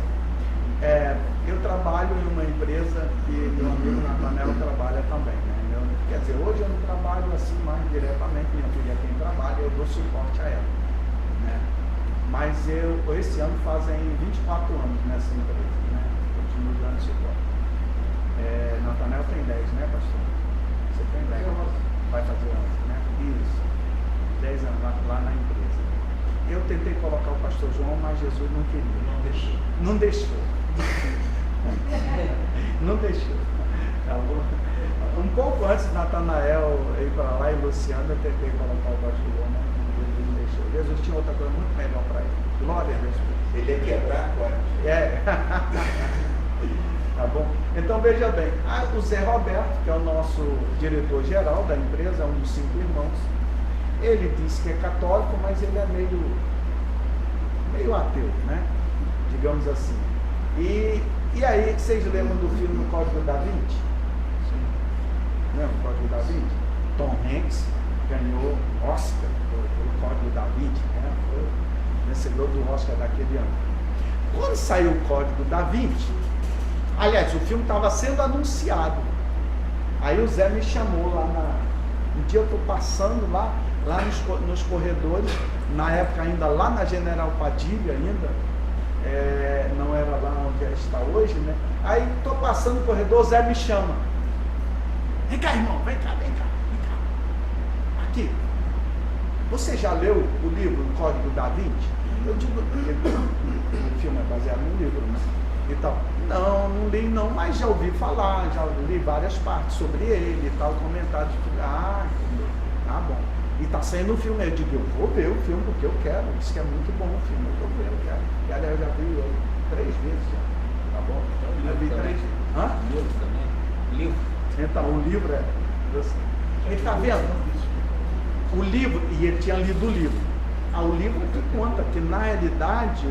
eu trabalho em uma empresa que meu amigo Natanel trabalha também, né? Quer dizer, hoje eu não trabalho assim mais diretamente, minha filha é quem trabalha, eu dou suporte a ela, né? Mas esse ano fazem 24 anos nessa empresa, né? Continuo dando suporte. Natanel tem 10, né, pastor? Você tem 10? Vai fazer 11, né? Isso. 10 anos lá na empresa. Eu tentei colocar o pastor João, mas Jesus não queria. Não deixou. Não deixou. Tá bom? Um pouco antes de Natanael ir para lá e Luciano, eu tentei colocar o pastor João, mas Jesus não deixou. Jesus tinha outra coisa muito melhor para ele. Glória a Deus. Ele ia quebrar agora. Tá bom? Então veja bem, o Zé Roberto, que é o nosso diretor-geral da empresa, um dos 5 irmãos, ele disse que é católico, mas ele é meio ateu, né? Digamos assim. E aí, vocês lembram do filme Código da Vinci? Sim. Lembra o Código da Vinci? Tom Hanks ganhou Oscar pelo Código da Vinci, né? Foi vencedor do Oscar daquele ano. Quando saiu o Código da Vinci, aliás, o filme estava sendo anunciado. Aí o Zé me chamou lá um dia eu estou passando lá nos corredores, na época ainda lá na General Padilha ainda, não era lá onde está hoje, né? Aí estou passando no corredor, o Zé me chama. Vem cá, irmão, vem cá. Aqui, você já leu o livro O Código da Vinci? Eu digo, o filme é baseado no livro, né? Então, não li não, mas já ouvi falar, já li várias partes sobre ele e tal, comentários. Tá bom. E tá saindo o filme, eu digo, eu vou ver o filme porque eu quero, isso que é muito bom o filme, eu vou ver, eu quero. E aliás, eu já vi 3 vezes já, tá bom? Eu vi 3 vezes. Hã? Livro também? Livro. Então, o livro ele tá vendo? O livro, e ele tinha lido o livro. O livro que conta que na realidade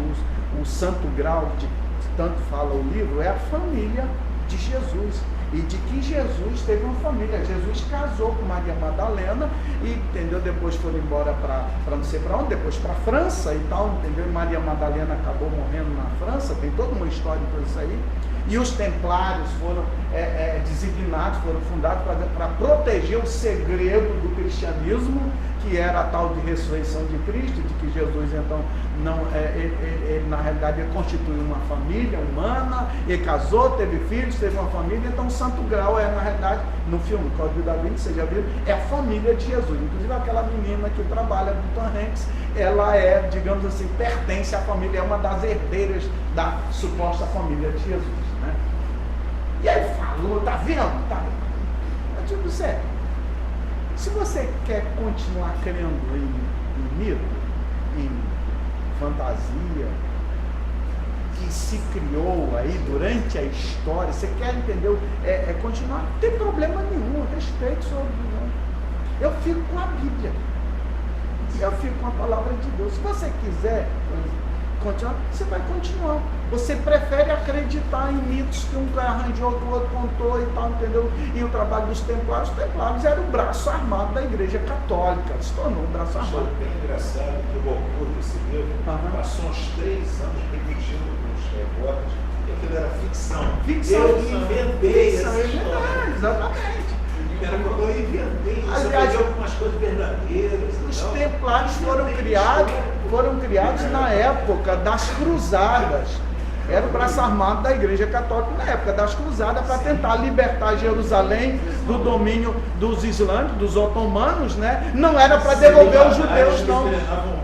o santo grau de tanto fala o livro, é a família de Jesus. E de que Jesus teve uma família. Jesus casou com Maria Madalena e, entendeu? Depois foram embora para não sei para onde, depois para a França e tal, entendeu? E Maria Madalena acabou morrendo na França, tem toda uma história por isso aí. E os templários foram designados, foram fundados para proteger o segredo do cristianismo, que era a tal de ressurreição de Cristo, de que Jesus então ele, na realidade ele constituiu uma família humana, ele casou, teve filhos, teve uma família. Então o santo grau na realidade, no filme Código da Vinci, você já viu, é a família de Jesus. Inclusive aquela menina que trabalha no Tom Hanks, ela digamos assim, pertence à família, é uma das herdeiras da suposta família de Jesus, né? E aí falou, tá vendo? Eu digo, Zé, se você quer continuar crendo em mito, em fantasia, que se criou aí durante a história, você quer entender, continuar, não tem problema nenhum, eu respeito sua opinião. Eu fico com a Bíblia, eu fico com a palavra de Deus. Se você quiser continuar, você vai continuar. Você prefere acreditar em mitos que um arranjou, que o outro contou e tal, entendeu? E o trabalho dos templários, os templários era o braço armado da Igreja Católica, se tornou um braço armado. Achei bem engraçado que o autor desse livro passou uns 3 anos repetindo os repórteres que aquilo era ficção. Eu inventei essa história. Exatamente. Eu inventei isso, aliás, eu algumas coisas verdadeiras. Os templários foram criados na época das cruzadas. Era o braço armado da Igreja Católica na época das cruzadas, para tentar libertar Jerusalém do domínio dos islâmicos, dos otomanos, né? Não era para devolver os judeus, não.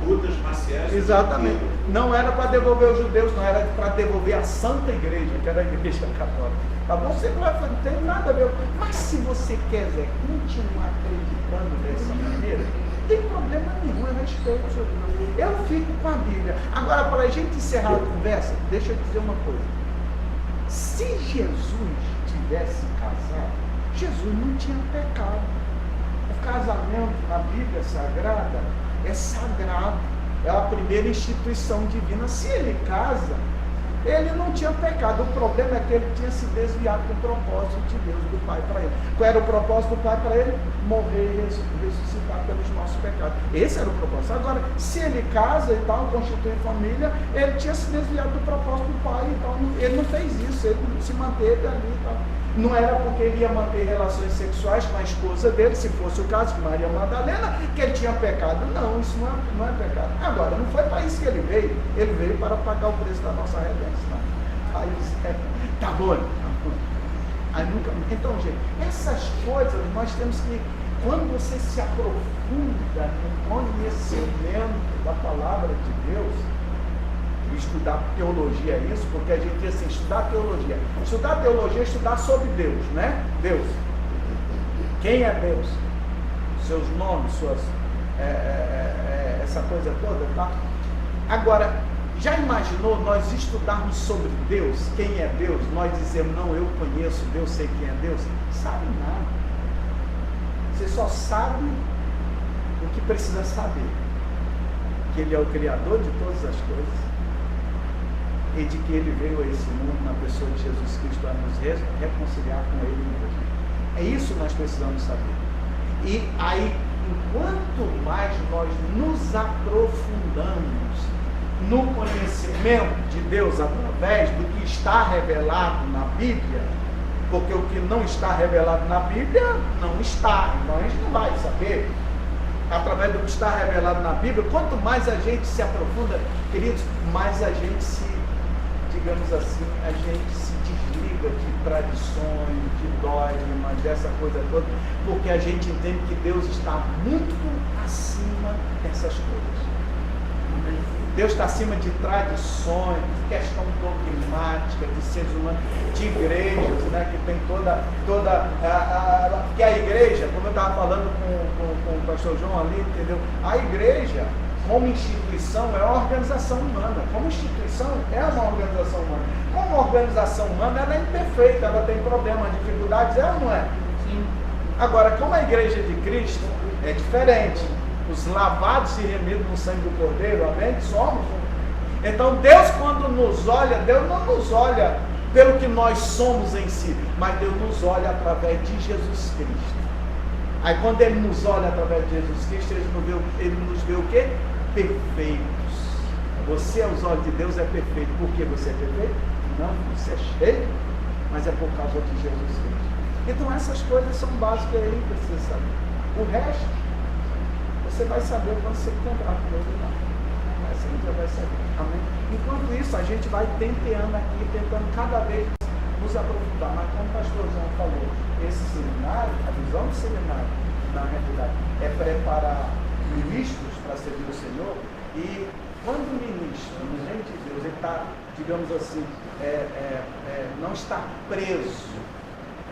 Lutas marciais. Exatamente. Não era para devolver os judeus, não, era para devolver a Santa Igreja, que era a Igreja Católica. Tá bom? Você não tem nada a ver. Mas se você quiser continuar acreditando dessa maneira, Não tem problema nenhum, eu respeito o seu Deus. Eu fico com a Bíblia. Agora, para a gente encerrar a conversa, deixa eu dizer uma coisa. Se Jesus tivesse casado, Jesus não tinha pecado. O casamento na Bíblia Sagrada é sagrado. É a primeira instituição divina. Se ele casa, ele não tinha pecado. O problema é que ele tinha se desviado do propósito de Deus, do Pai para ele. Qual era o propósito do Pai para ele? Morrer e ressuscitar pelos nossos pecados. Esse era o propósito. Agora, se ele casa e tal, constitui família, ele tinha se desviado do propósito do Pai e tal. Ele não fez isso, ele se manteve ali e tal. Não era porque ele ia manter relações sexuais com a esposa dele, se fosse o caso de Maria Madalena, que ele tinha pecado. Não, isso não é pecado. Agora, não foi para isso que ele veio para pagar o preço da nossa redenção. Aí, tá bom. Aí nunca. Então, gente, essas coisas nós temos que, quando você se aprofunda no conhecimento da palavra de Deus, estudar teologia é isso, porque a gente diz assim, estudar teologia. Estudar teologia é estudar sobre Deus, né? Deus. Quem é Deus? Seus nomes, essa coisa toda, tá? Agora, já imaginou nós estudarmos sobre Deus, quem é Deus, nós dizemos, não, eu conheço Deus, sei quem é Deus? Sabe nada. Você só sabe o que precisa saber. Que Ele é o Criador de todas as coisas. E de que Ele veio a esse mundo na pessoa de Jesus Cristo para nos reconciliar com Ele mesmo. É isso que nós precisamos saber. E aí, enquanto mais nós nos aprofundamos no conhecimento de Deus através do que está revelado na Bíblia, porque o que não está revelado na Bíblia, não está, então a gente não vai saber. Através do que está revelado na Bíblia, quanto mais a gente se aprofunda, queridos, mais a gente se, digamos assim, a gente se desliga de tradições, de dogmas, dessa coisa toda, porque a gente entende que Deus está muito acima dessas coisas. Deus está acima de tradições, de questão dogmática, de seres humanos, de igrejas, né, que tem que a igreja, como eu estava falando com o pastor João ali, entendeu? A igreja, como instituição, é uma organização humana. Como instituição, é uma organização humana. Como organização humana, ela é imperfeita, ela tem problemas, dificuldades, ela não é? Sim. Agora, como a igreja de Cristo é diferente, os lavados e remidos no sangue do Cordeiro, amém? Somos. Então, Deus, quando nos olha, Deus não nos olha pelo que nós somos em si, mas Deus nos olha através de Jesus Cristo. Aí, quando Ele nos olha através de Jesus Cristo, Ele nos vê o quê? Perfeitos. Você, aos olhos de Deus, é perfeito. Por que você é perfeito? Não, você é cheio, mas é por causa de Jesus Cristo. Então, essas coisas são básicas aí, precisa saber. O resto, você vai saber quando você encontrar com Deus lá. Mas você já vai saber. Amém? Enquanto isso, a gente vai tentando aqui, tentando cada vez nos aprofundar. Mas como o pastor João falou, esse seminário, a visão do seminário, na realidade, é preparar ministros para servir o Senhor. E quando o ministro, no reino de Deus, ele está, digamos assim, não está preso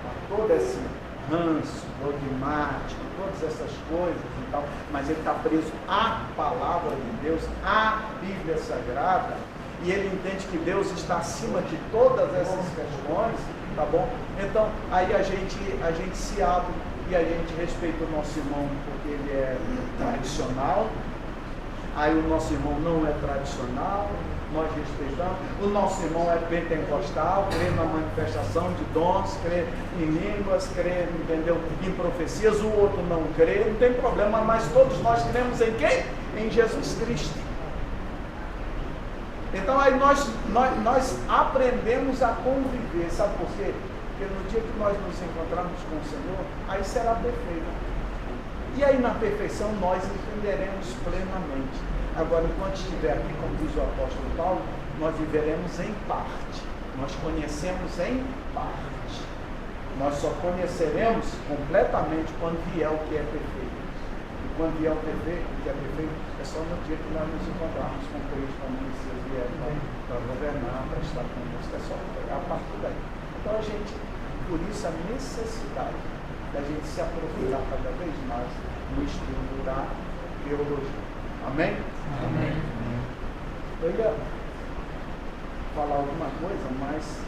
a todo esse ranço, dogmático, todas essas coisas e tal, mas ele está preso à palavra de Deus, à Bíblia Sagrada, e ele entende que Deus está acima de todas essas questões, tá bom? Então, aí a gente se abre e a gente respeita o nosso irmão porque ele é tradicional, aí o nosso irmão não é tradicional, nós respeitamos, o nosso irmão é pentecostal, crê na manifestação de dons, crê em línguas, crê, entendeu, em profecias, o outro não crê, não tem problema, mas todos nós cremos em quem? Em Jesus Cristo. Então aí nós aprendemos a conviver, sabe por quê? Porque no dia que nós nos encontrarmos com o Senhor, aí será perfeito. E aí na perfeição nós entenderemos plenamente. Agora, enquanto estiver aqui, como diz o apóstolo Paulo, nós viveremos em parte. Nós conhecemos em parte. Nós só conheceremos completamente quando vier o que é perfeito. E quando vier o que é perfeito, é só no dia que nós nos encontrarmos com Cristo, quando o Messias vier para governar, para estar conosco. É só a partir daí. Então, por isso a necessidade da gente se aprofundar cada vez mais no estudo da teologia. Amém? Amém. Eu ia falar alguma coisa, mas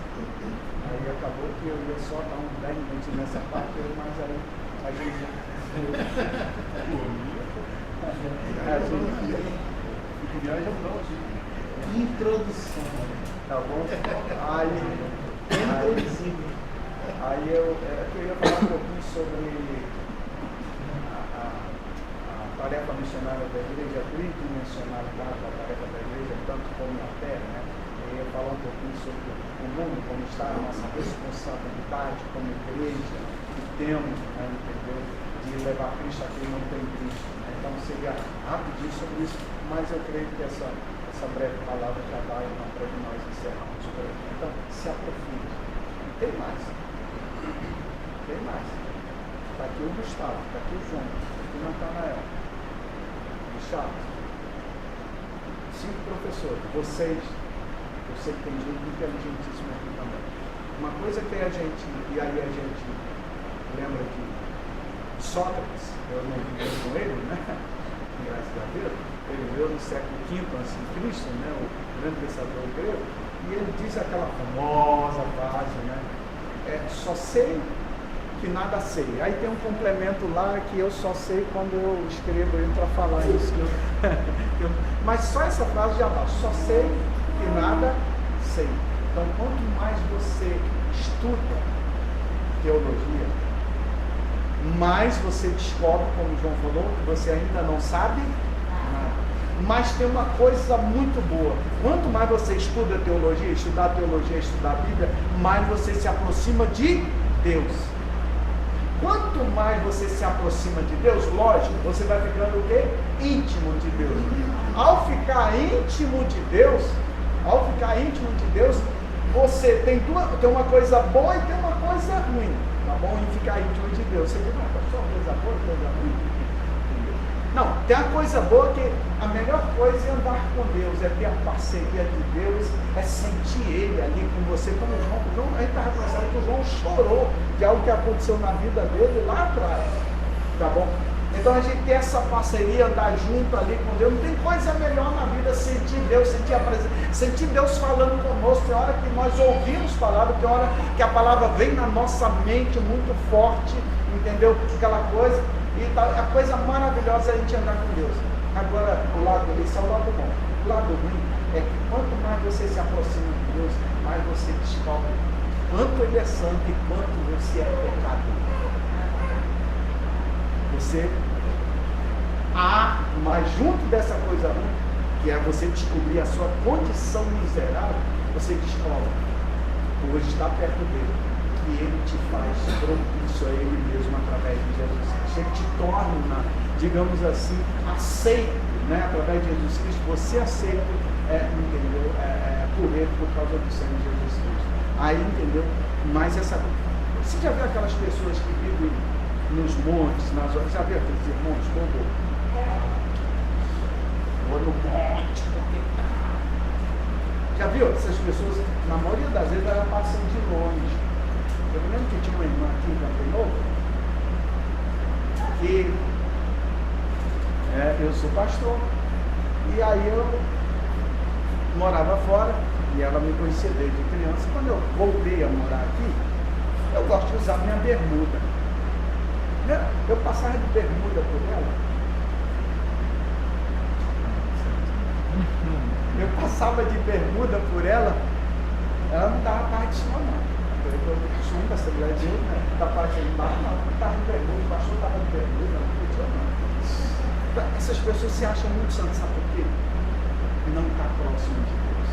aí acabou que eu ia só dar uns 10 minutos nessa parte, mas aí a gente Viagem não, introdução. tá bom? Aí eu ia falar um pouquinho sobre a tarefa missionária da igreja, a tridimensionalidade da tarefa da igreja, tanto como na terra, né? Eu ia falar um pouquinho sobre o mundo, como está a nossa responsabilidade como igreja, que temos, né, entendeu? De levar Cristo a quem não tem Cristo. Né? Então seria rapidinho sobre isso, mas eu creio que essa breve palavra já vai para nós encerrarmos por aqui. Então, se aprofunde. Tem mais. Tem mais. Está aqui o Gustavo, está aqui o João, está aqui o Natanael. Gustavo, 5 professores, vocês, eu sei que tem gente inteligentíssima aqui também. Uma coisa que a gente, e aí a gente lembra de Sócrates, eu não vivi com ele, né? Graças a Deus, ele veio no século V a.C., né? O grande pensador grego, e ele diz aquela famosa frase, né? Só sei que nada sei. Aí tem um complemento lá que eu só sei quando eu escrevo ele para falar isso. Mas só essa frase já basta. Só sei que nada sei. Então, quanto mais você estuda teologia, mais você descobre, como o João falou, que você ainda não sabe nada. Mas tem uma coisa muito boa. Quanto mais você estuda teologia, estudar a Bíblia, mais você se aproxima de Deus. Quanto mais você se aproxima de Deus, lógico, você vai ficando o quê? Íntimo de Deus. Ao ficar íntimo de Deus, você tem uma coisa boa e tem uma coisa ruim. Tá bom? Em ficar íntimo de Deus. Você diz, não, só coisa boa e coisa ruim. Não, tem a coisa boa que a melhor coisa é andar com Deus, é ter a parceria de Deus, é sentir Ele ali com você. Como o João, a gente está reconhecendo que o João chorou de algo que aconteceu na vida dele lá atrás. Tá bom? Então a gente tem essa parceria, andar junto ali com Deus. Não tem coisa melhor na vida sentir Deus, sentir a presença, sentir Deus falando conosco. Tem hora que nós ouvimos palavra, tem hora que a palavra vem na nossa mente muito forte, entendeu? Aquela coisa. E a coisa maravilhosa é a gente andar com Deus. Agora, o lado desse é o lado bom. O lado ruim é que quanto mais você se aproxima de Deus, mais você descobre quanto Ele é santo e quanto você é pecador. Mas junto dessa coisa ruim, que é você descobrir a sua condição miserável, você descobre, hoje está perto dele, que ele te faz propício a ele mesmo através de Jesus Cristo. Ele te torna, digamos assim, aceito, né? Através de Jesus Cristo, você aceita, entendeu? Por ele, por causa do Senhor Jesus Cristo. Aí, entendeu? Mas essa. Você já viu aquelas pessoas que vivem nos montes, nas horas? Já viu aqueles irmãos? Vou no monte, porque já viu? Essas pessoas, na maioria das vezes, elas passam de longe. Eu me lembro que tinha uma irmã aqui em Campo Novo, que eu sou pastor, e aí eu morava fora, e ela me conhecia desde criança. Quando eu voltei a morar aqui, eu gosto de usar minha bermuda. Eu passava de bermuda por ela. Eu passava de bermuda por ela, ela não dava parte de cima não. Eu costumo da Assembleia de Deus, né? Da parte de baixo, não estava de bermuda, o pastor estava de bermuda, não podia não. Essas pessoas se acham muito santas, sabe por quê? Não está próximo de Deus.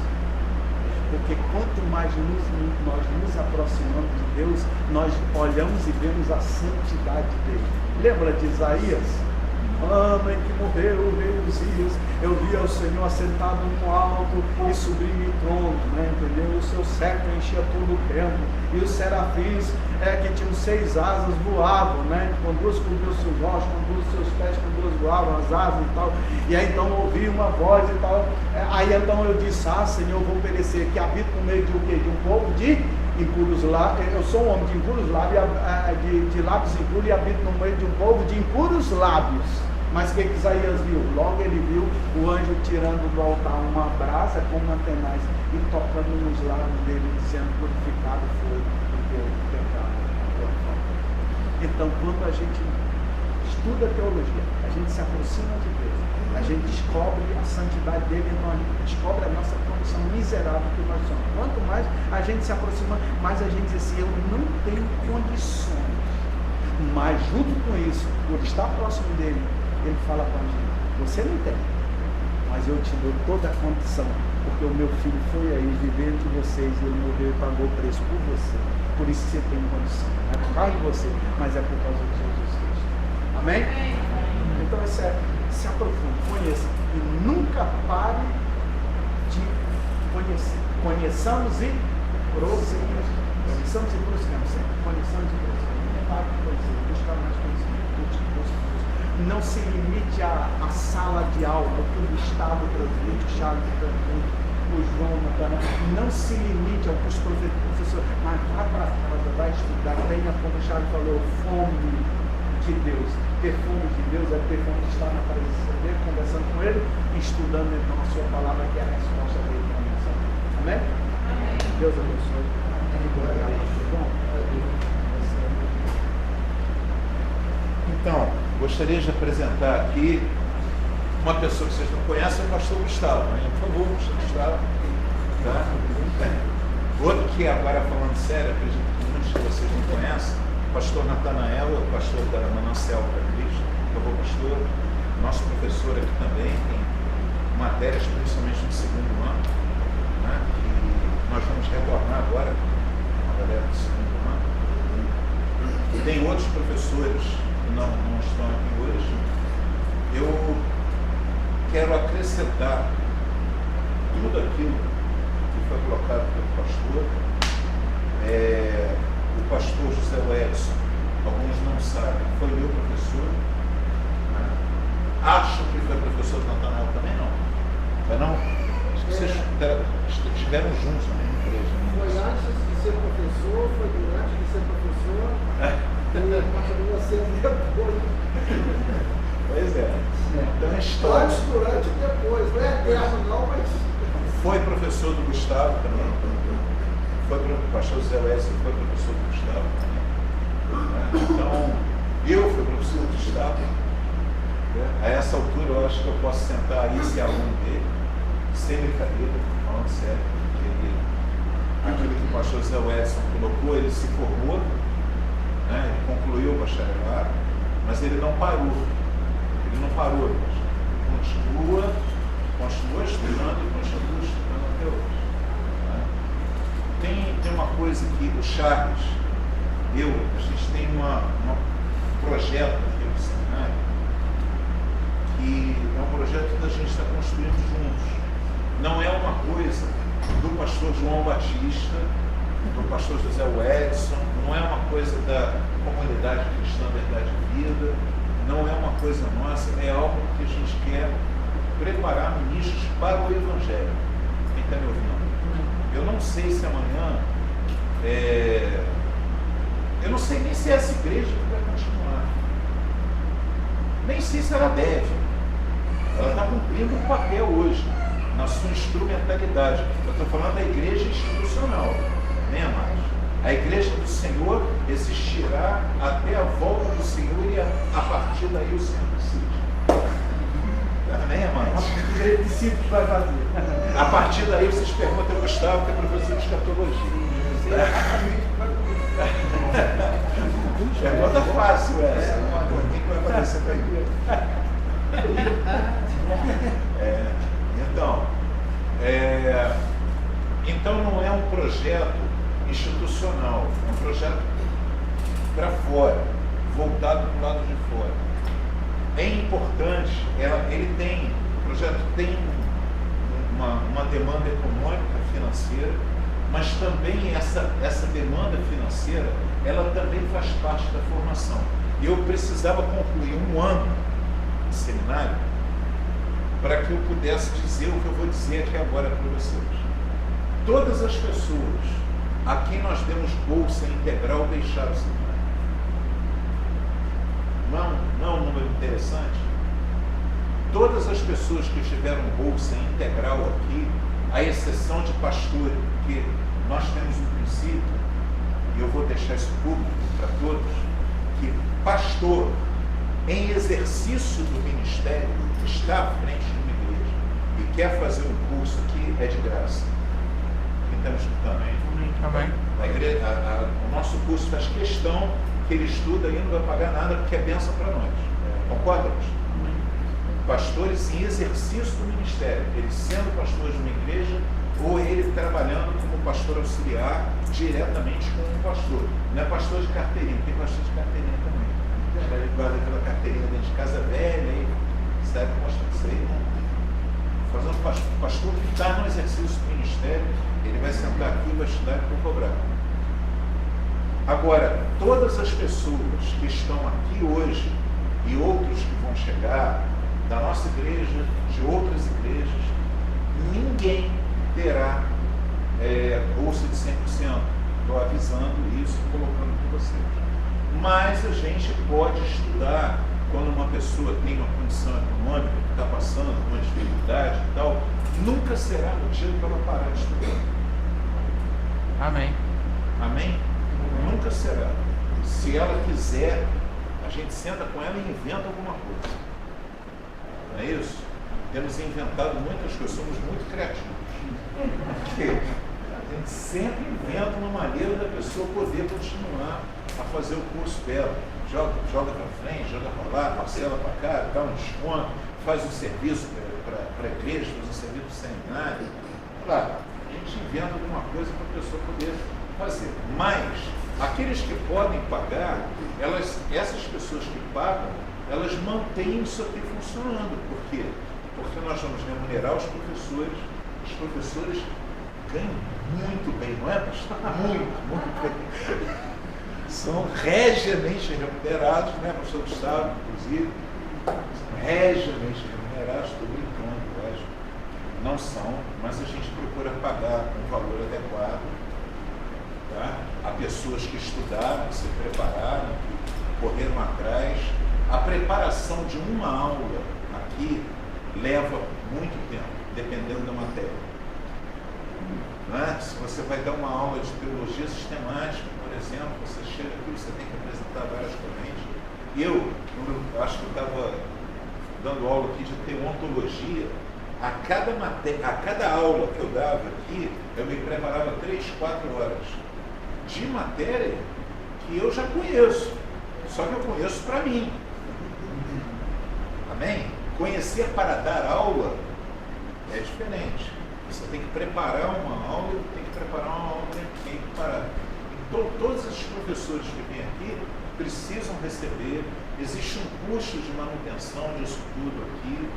Porque quanto mais nós nos aproximamos de Deus, nós olhamos e vemos a santidade dele. Lembra de Isaías? Ano em que morreu o rei Uzias, eu vi ao Senhor assentado no alto e sublime trono, né? Entendeu? O seu cetro enchia todo o templo, e os serafins que tinham 6 asas voavam, né? Com 2 cobriam os seus olhos, com 2 seus pés, com 2 voavam as asas e tal. E aí então eu ouvi uma voz e tal. Aí então eu disse, Senhor, eu vou perecer, que habito no meio de o quê? De um povo de impuros lábios. Eu sou um homem de impuros lábios, de lábios impuros, e habito no meio de um povo de impuros lábios. Mas o que Isaías viu? Logo ele viu o anjo tirando do altar uma brasa com mantenaz e tocando nos lábios dele, dizendo: purificado foi o teu pecado, a tua falta. Então, quando a gente estuda teologia, a gente se aproxima de Deus, a gente descobre a santidade dele, então a gente descobre a nossa condição miserável que nós somos. Quanto mais a gente se aproxima, mais a gente diz assim: eu não tenho condições. Mas junto com isso, por estar próximo dele, ele fala para a gente: você não tem, mas eu te dou toda a condição, porque o meu filho foi aí viver entre vocês, ele morreu e pagou o preço por você. Por isso você tem condição. Não é por causa de você, mas é por causa de Jesus Cristo. Amém? Então se aprofunde, conheça e nunca pare de conhecer. Conheçamos e prosseguimos. Conheçamos e prosseguimos sempre. Conheçamos e prosseguimos. Nunca pare de conhecer, buscar mais conhecimento. Não se limite à sala de aula, ao que o Gustavo transmite, o Charles transmite, o João Natana. Não se limite ao que os professores, mas vá para casa, vai estudar, tenha, como o Charles falou, fome de Deus. Ter fome de Deus é ter fome de estar na presença dele, conversando com ele e estudando então a sua palavra, que é a resposta dele para a nossa vida. Amém? Amém? Deus abençoe. Bom, então, gostaria de apresentar aqui uma pessoa que vocês não conhecem, é o pastor Gustavo. Né? Por favor, pastor Gustavo. Tá? Outro que agora, falando sério, acredito que muitos de vocês não conhecem, o pastor Natanael, é o pastor da Manancial para Cristo. Por favor, pastor. Nosso professor aqui também tem matérias, principalmente no segundo ano. Né? E nós vamos retornar agora com a galera do segundo ano. E tem outros professores que não estão aqui hoje. Eu quero acrescentar tudo aquilo que foi colocado pelo pastor. O pastor José Edson, alguns não sabem, foi meu professor. Né? Acho que foi professor do Natanael também, não? Mas não? Acho que vocês estiveram juntos na mesma igreja. Né? Foi antes de ser professor, foi durante de ser professor, e continua sendo depois. Pois é. Então é história. Antes, durante e depois. Não é eterno não, mas... Foi professor do Gustavo também. O pastor José Edson foi professor do Gustavo também. Então, eu fui professor do Gustavo. A essa altura eu acho que eu posso sentar aí e ser aluno dele, sem brincadeira, falando sério, porque aquilo que o pastor José Edson colocou, ele se formou, né? Ele concluiu o bacharelado, mas ele não parou. Ele não parou, continua estudando e continua estudando até hoje. Tem uma coisa que o Charles, a gente tem um projeto aqui no seminário, que é um projeto que a gente está construindo juntos. Não é uma coisa do pastor João Batista, do pastor José Edson, não é uma coisa da comunidade cristã Verdade e Vida, não é uma coisa nossa, é algo que a gente quer preparar ministros para o Evangelho. Quem está me ouvindo? Eu não sei se amanhã, eu não sei nem se essa igreja vai continuar. Nem sei se ela deve. Ela está cumprindo um papel hoje, na sua instrumentalidade. Eu estou falando da igreja institucional, nem a mais. A igreja do Senhor existirá até a volta do Senhor e a partir daí o Senhor decide. Nem a mais. o direito de simples vai fazer. A partir daí vocês perguntam ao Gustavo, que é professor de escatologia. Pergunta fácil essa. O que vai acontecer com a igreja? Então não é um projeto institucional, é um projeto para fora, voltado para o lado de fora. É importante, o projeto tem uma demanda econômica, financeira, mas também essa demanda financeira, ela também faz parte da formação. Eu precisava concluir um ano de seminário para que eu pudesse dizer o que eu vou dizer aqui agora para vocês. Todas as pessoas a quem nós demos bolsa integral deixaram o seminário. Não é um número interessante? todas as pessoas que tiveram bolsa integral aqui, à exceção de pastores, porque nós temos um princípio, e eu vou deixar isso público para todos, que pastor em exercício do ministério está à frente de uma igreja e quer fazer um curso aqui, é de graça. Quem está me escutando aí? Amém. A igreja, o nosso curso faz questão que ele estuda e não vai pagar nada, porque é bênção para nós. Concordamos? Pastores em exercício do ministério, ele sendo pastor de uma igreja ou ele trabalhando como pastor auxiliar diretamente com um pastor. Não é pastor de carteirinha, tem pastor de carteirinha também. Ele guarda aquela carteirinha dentro de casa velha e sabe mostrar isso aí. Fazendo pastor que está no exercício do ministério, ele vai sentar aqui e vai estudar e vai cobrar. Agora, todas as pessoas que estão aqui hoje e outros que vão chegar da nossa igreja, de outras igrejas, ninguém terá bolsa de 100%. Estou avisando isso e colocando para vocês. Mas a gente pode estudar quando uma pessoa tem uma condição econômica, que está passando por uma dificuldade e tal, nunca será motivo para ela parar de estudar. Amém. Amém? Nunca será. Se ela quiser, a gente senta com ela e inventa alguma coisa. Não é isso? Temos inventado muitas coisas, somos muito criativos. Porque a gente sempre inventa uma maneira da pessoa poder continuar a fazer o curso dela. Joga para frente, joga para lá, parcela para cá, dá um desconto, faz um serviço para a igreja, faz um serviço para o seminário. Claro, a gente inventa alguma coisa para a pessoa poder fazer. Mas aqueles que podem pagar, essas pessoas que pagam, elas mantêm isso aqui funcionando. Por quê? Porque nós vamos remunerar os professores. Os professores ganham muito bem, não é, pastor? Muito bem. São regiamente remunerados, né, pastor Gustavo, inclusive, são regiamente remunerados, estou brincando, lógico. Não são, mas a gente procura pagar um valor adequado, tá? Há pessoas que estudaram, que se prepararam, que correram atrás. A preparação de uma aula aqui leva muito tempo, dependendo da matéria. Não é? Se você vai dar uma aula de teologia sistemática, por exemplo, você chega aqui, você tem que apresentar várias correntes. Eu acho que eu estava dando aula aqui de teontologia, a cada aula que eu dava aqui, eu me preparava 3, 4 horas de matéria que eu já conheço, só que eu conheço para mim. Amém? Conhecer para dar aula é diferente. Você tem que preparar uma aula, tem que preparar uma aula, tem que parar. Então, todos esses professores que vêm aqui precisam receber, existe um custo de manutenção disso tudo aqui,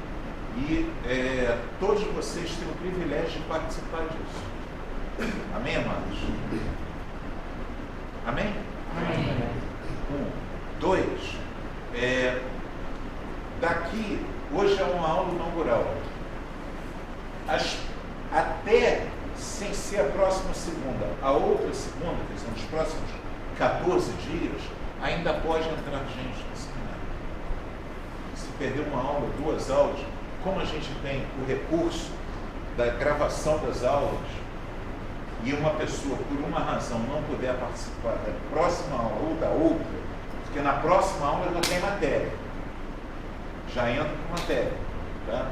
e todos vocês têm o privilégio de participar disso. Amém, amados? Amém? Amém. 1, 2, daqui, hoje é uma aula inaugural. Até, sem ser a próxima segunda, a outra segunda, que são os próximos 14 dias, ainda pode entrar gente no seminário. Se perder uma aula, 2 aulas, como a gente tem o recurso da gravação das aulas, e uma pessoa, por uma razão, não puder participar da próxima aula ou da outra, porque na próxima aula já tem matéria, já entra com matéria, tá?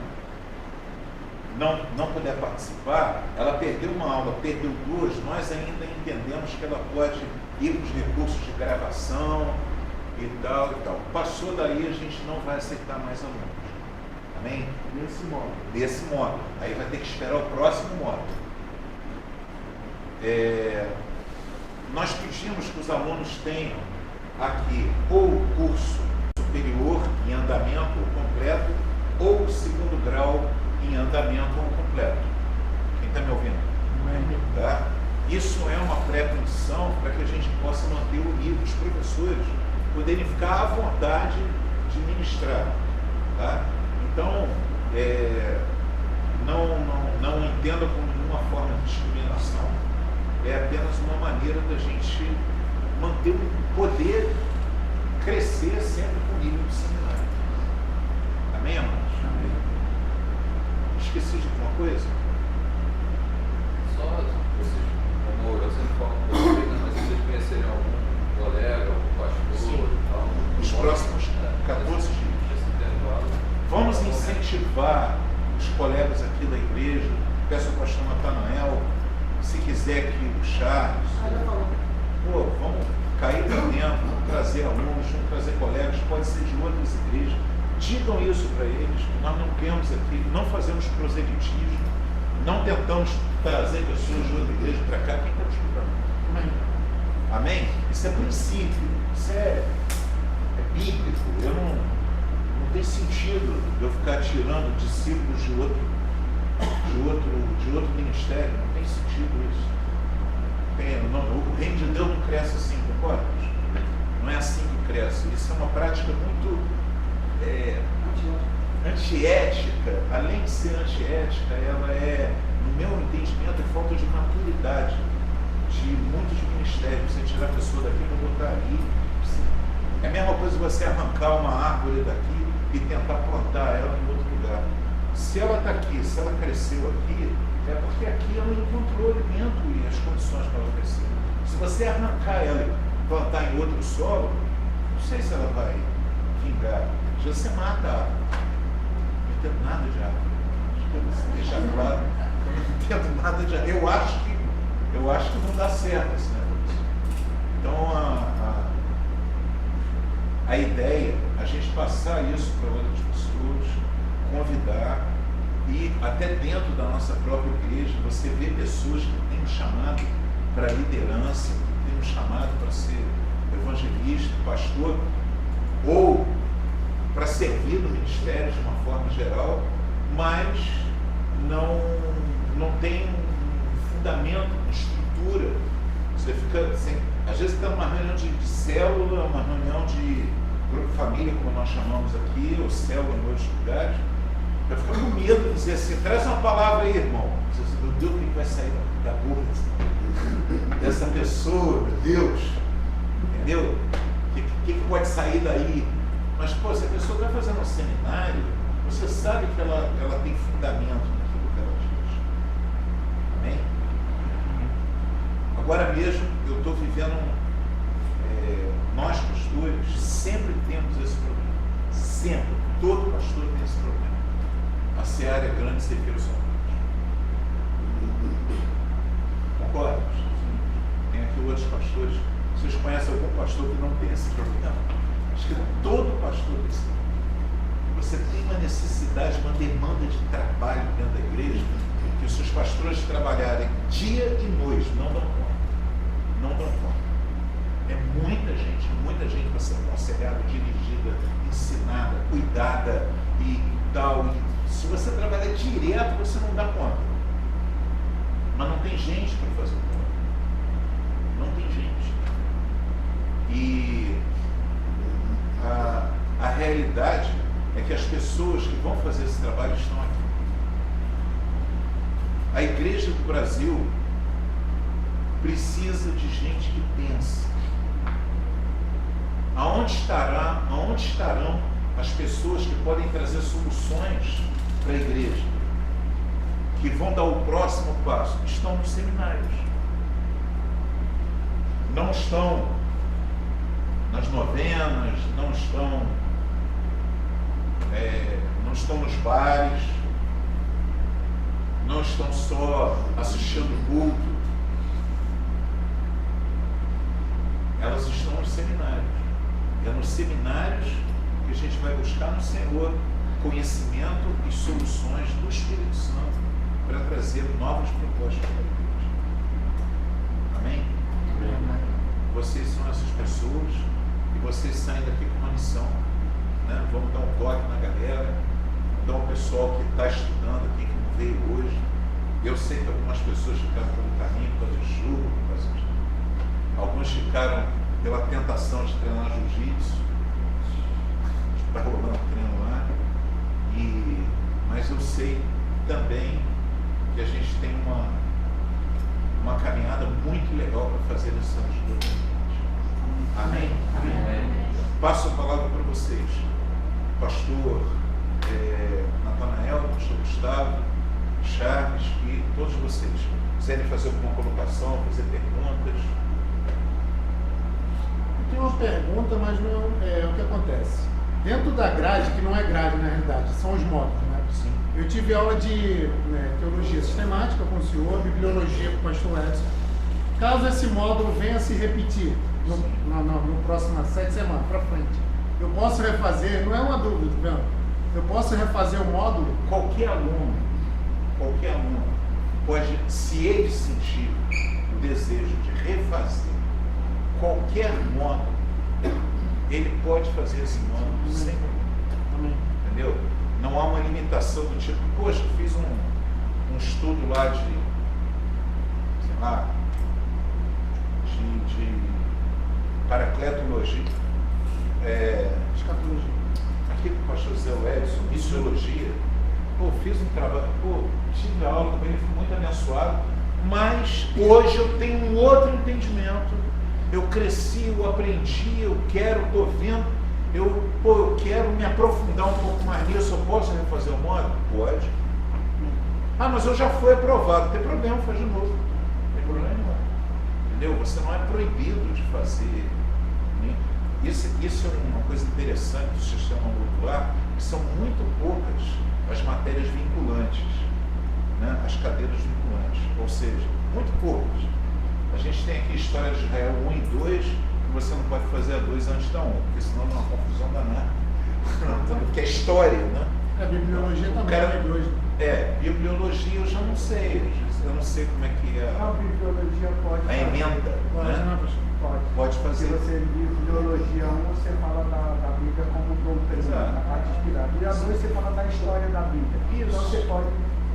Não puder participar, ela perdeu uma aula, perdeu 2, nós ainda entendemos que ela pode ir para os recursos de gravação e tal e tal. Passou daí, a gente não vai aceitar mais alunos. Amém? Nesse modo. Aí vai ter que esperar o próximo módulo. Nós pedimos que os alunos tenham aqui ou o curso superior em andamento completo ou o segundo grau em andamento completo. Quem está me ouvindo? Tá? Isso é uma pré-condição para que a gente possa manter o nível dos professores poderem ficar à vontade de ministrar. Tá? Então, não entenda como nenhuma forma de discriminação, é apenas uma maneira da gente manter o poder crescer sempre com o nível do seminário. Amém, amados? Esqueci de alguma coisa? Só vocês, como eu sempre falo com vocês, né, mas se vocês conhecerem algum colega, algum pastor e tal, Os próximos 14 dias. esse intervalo. Vamos incentivar os colegas aqui da igreja. Peço ao pastor Natanael, se quiser aqui o Charles, pô, vamos cair para dentro, vamos trazer alunos, vamos trazer colegas, pode ser de outras igrejas. Digam isso para eles, que nós não temos aqui, não fazemos proselitismo, não tentamos trazer pessoas de outra igreja para cá. Quem está te escutando? Amém? Isso é princípio, isso é bíblico. Não tem sentido eu ficar tirando discípulos de outro ministério. Não tem sentido isso. O reino de Deus não cresce assim, concorda? Não é assim que cresce. Isso é uma prática muito antiética. Além de ser antiética, ela é, no meu entendimento, é falta de maturidade de muitos ministérios. Você tirar a pessoa daqui para botar ali. É a mesma coisa você arrancar uma árvore daqui e tentar plantar ela em outro lugar. Se ela está aqui, se ela cresceu aqui, é porque aqui ela encontrou alimento e as condições para ela crescer. Se você arrancar ela e plantar em outro solo, não sei se ela vai vingar. Já você mata a árvore. Não entendo nada de árvore. Deixar claro. Não entendo nada de árvore. Eu acho que não dá certo esse negócio. Então a ideia é a gente passar isso para outras pessoas, convidar, e até dentro da nossa própria igreja você vê pessoas que têm um chamado para liderança, que têm um chamado para ser evangelista, pastor, ou para servir no ministério de uma forma geral, mas não tem um fundamento, uma estrutura. Você fica assim, às vezes está numa reunião de célula, uma reunião de grupo família, como nós chamamos aqui, ou célula em outros lugares. Eu fico com medo de dizer assim, traz uma palavra aí, irmão. Meu Deus, o que vai sair da boca dessa pessoa, meu Deus? Entendeu? O que pode sair daí? Mas, pô, se a pessoa está fazendo um seminário, você sabe que ela tem fundamento naquilo que ela diz. Amém? Agora mesmo, eu estou vivendo, nós pastores sempre temos esse problema. Sempre. Todo pastor tem esse problema. A seara é grande, você vira os ombros. Concorda? Tem aqui outros pastores. Vocês conhecem algum pastor que não tem esse problema? Acho que todo pastor tem esse problema. Você tem uma necessidade, uma demanda de trabalho dentro da igreja, que os seus pastores trabalharem dia e noite, não dão conta. Não dão conta. É muita gente para ser aconselhada, dirigida, ensinada, cuidada e tal. E se você trabalha direto, você não dá conta. Mas não tem gente para fazer o trabalho. Não tem gente. E a realidade é que as pessoas que vão fazer esse trabalho estão aqui. A igreja do Brasil precisa de gente que pensa. Aonde estarão as pessoas que podem trazer soluções para a igreja, que vão dar o próximo passo? Estão nos seminários, não estão nas novenas, não estão nos bares, não estão só assistindo o culto, elas estão nos seminários. É nos seminários que a gente vai buscar no Senhor conhecimento e soluções do Espírito Santo para trazer novas propostas para a igreja. Amém? Vocês são essas pessoas e vocês saem daqui com uma missão, né? Vamos dar um toque na galera, então o pessoal que está estudando aqui, que não veio hoje. Eu sei que algumas pessoas ficaram pelo caminho por causa de jogo, por causa de... Alguns ficaram pela tentação de treinar jiu-jitsu, está rolando treino lá, mas eu sei também que a gente tem uma caminhada muito legal para fazer nesse ano de 2020. Amém? Amém. Passo a palavra para vocês, pastor Natanael, pastor Gustavo, Charles e todos vocês. Quiserem fazer alguma colocação, fazer perguntas. Eu tenho uma pergunta, mas não é o que acontece. Dentro da grade, que não é grade na realidade, são os módulos, né? Sim. Eu tive aula de teologia sistemática com o senhor, bibliologia com o pastor Edson. Caso esse módulo venha a se repetir no próximo 7 semanas para frente, eu posso refazer, não é uma dúvida, tá vendo? Eu posso refazer o módulo? Qualquer aluno pode, se ele sentir o desejo de refazer qualquer módulo, ele pode fazer esse módulo sem problema. Entendeu? Não há uma limitação do tipo, poxa, eu fiz um estudo lá de, sei lá, de paracletologia, Escatologia. aqui com o pastor Zé Edson, missiologia. Pô, fiz um trabalho, tive aula com ele, fui muito abençoado, mas hoje eu tenho um outro entendimento. Eu cresci, eu aprendi, eu estou vendo, eu quero me aprofundar um pouco mais nisso. Eu posso refazer o módulo? Pode. Ah, mas eu já fui aprovado. Não tem problema, faz de novo. Não tem problema nenhum. Entendeu? Você não é proibido de fazer. Né? Isso é uma coisa interessante do sistema modular, que são muito poucas as matérias vinculantes, né? As cadeiras vinculantes, ou seja, muito poucas. A gente tem aqui História de Israel 1 e 2, que você não pode fazer a 2 antes da 1, porque senão dá uma confusão danada. Porque é história, né? A bibliologia também cara, é 2. Bibliologia eu já não sei. Eu não sei como é que é A bibliologia pode a fazer. emenda. Pode, Né? né, pastor? Pode Se fazer. você bibliologia 1, você fala da Bíblia como doutrina, Exato. na parte inspirada. E a 2 você fala da história da Bíblia. Isso. Então você pode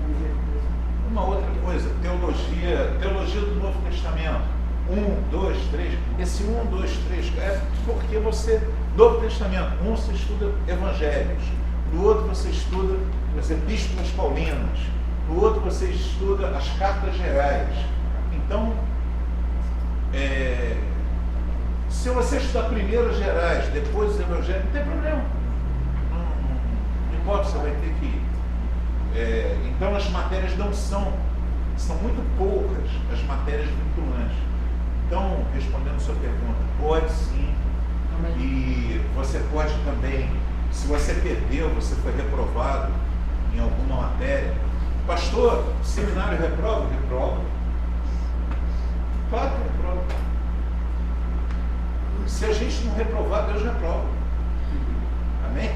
dizer isso. Uma outra coisa, teologia do Novo Testamento. 1, 2, 3. Esse 1, 2, 3 é porque você, Novo Testamento, você estuda evangelhos, no outro você estuda as epístolas paulinas, no outro você estuda as cartas gerais. Então, se você estudar primeiro as gerais, depois os evangelhos, não tem problema. Não importa, você vai ter que ir. Então as matérias não são muito poucas as matérias vinculantes. Então, respondendo a sua pergunta, pode sim. Amém. E você pode também, se você perdeu, você foi reprovado em alguma matéria. Pastor, seminário reprova? Reprova. Claro que reprova. Se a gente não reprovar, Deus reprova. Amém?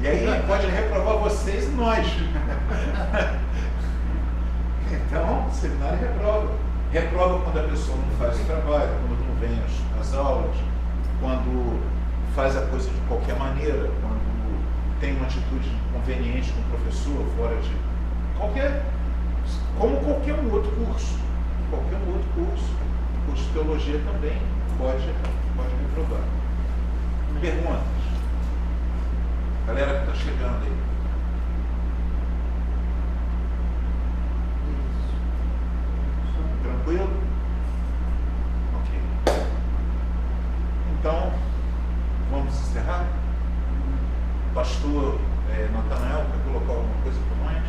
E aí pode reprovar vocês e nós. Então, seminário reprova. Reprova quando a pessoa não faz o trabalho, quando não vem às aulas, quando faz a coisa de qualquer maneira, quando tem uma atitude inconveniente com o professor, fora de como qualquer um outro curso. Qualquer um outro curso. O curso de teologia também pode reprovar. Perguntas? Galera que está chegando aí. Tranquilo? Ok. Então, vamos encerrar? Pastor Natanael, quer colocar alguma coisa para nós?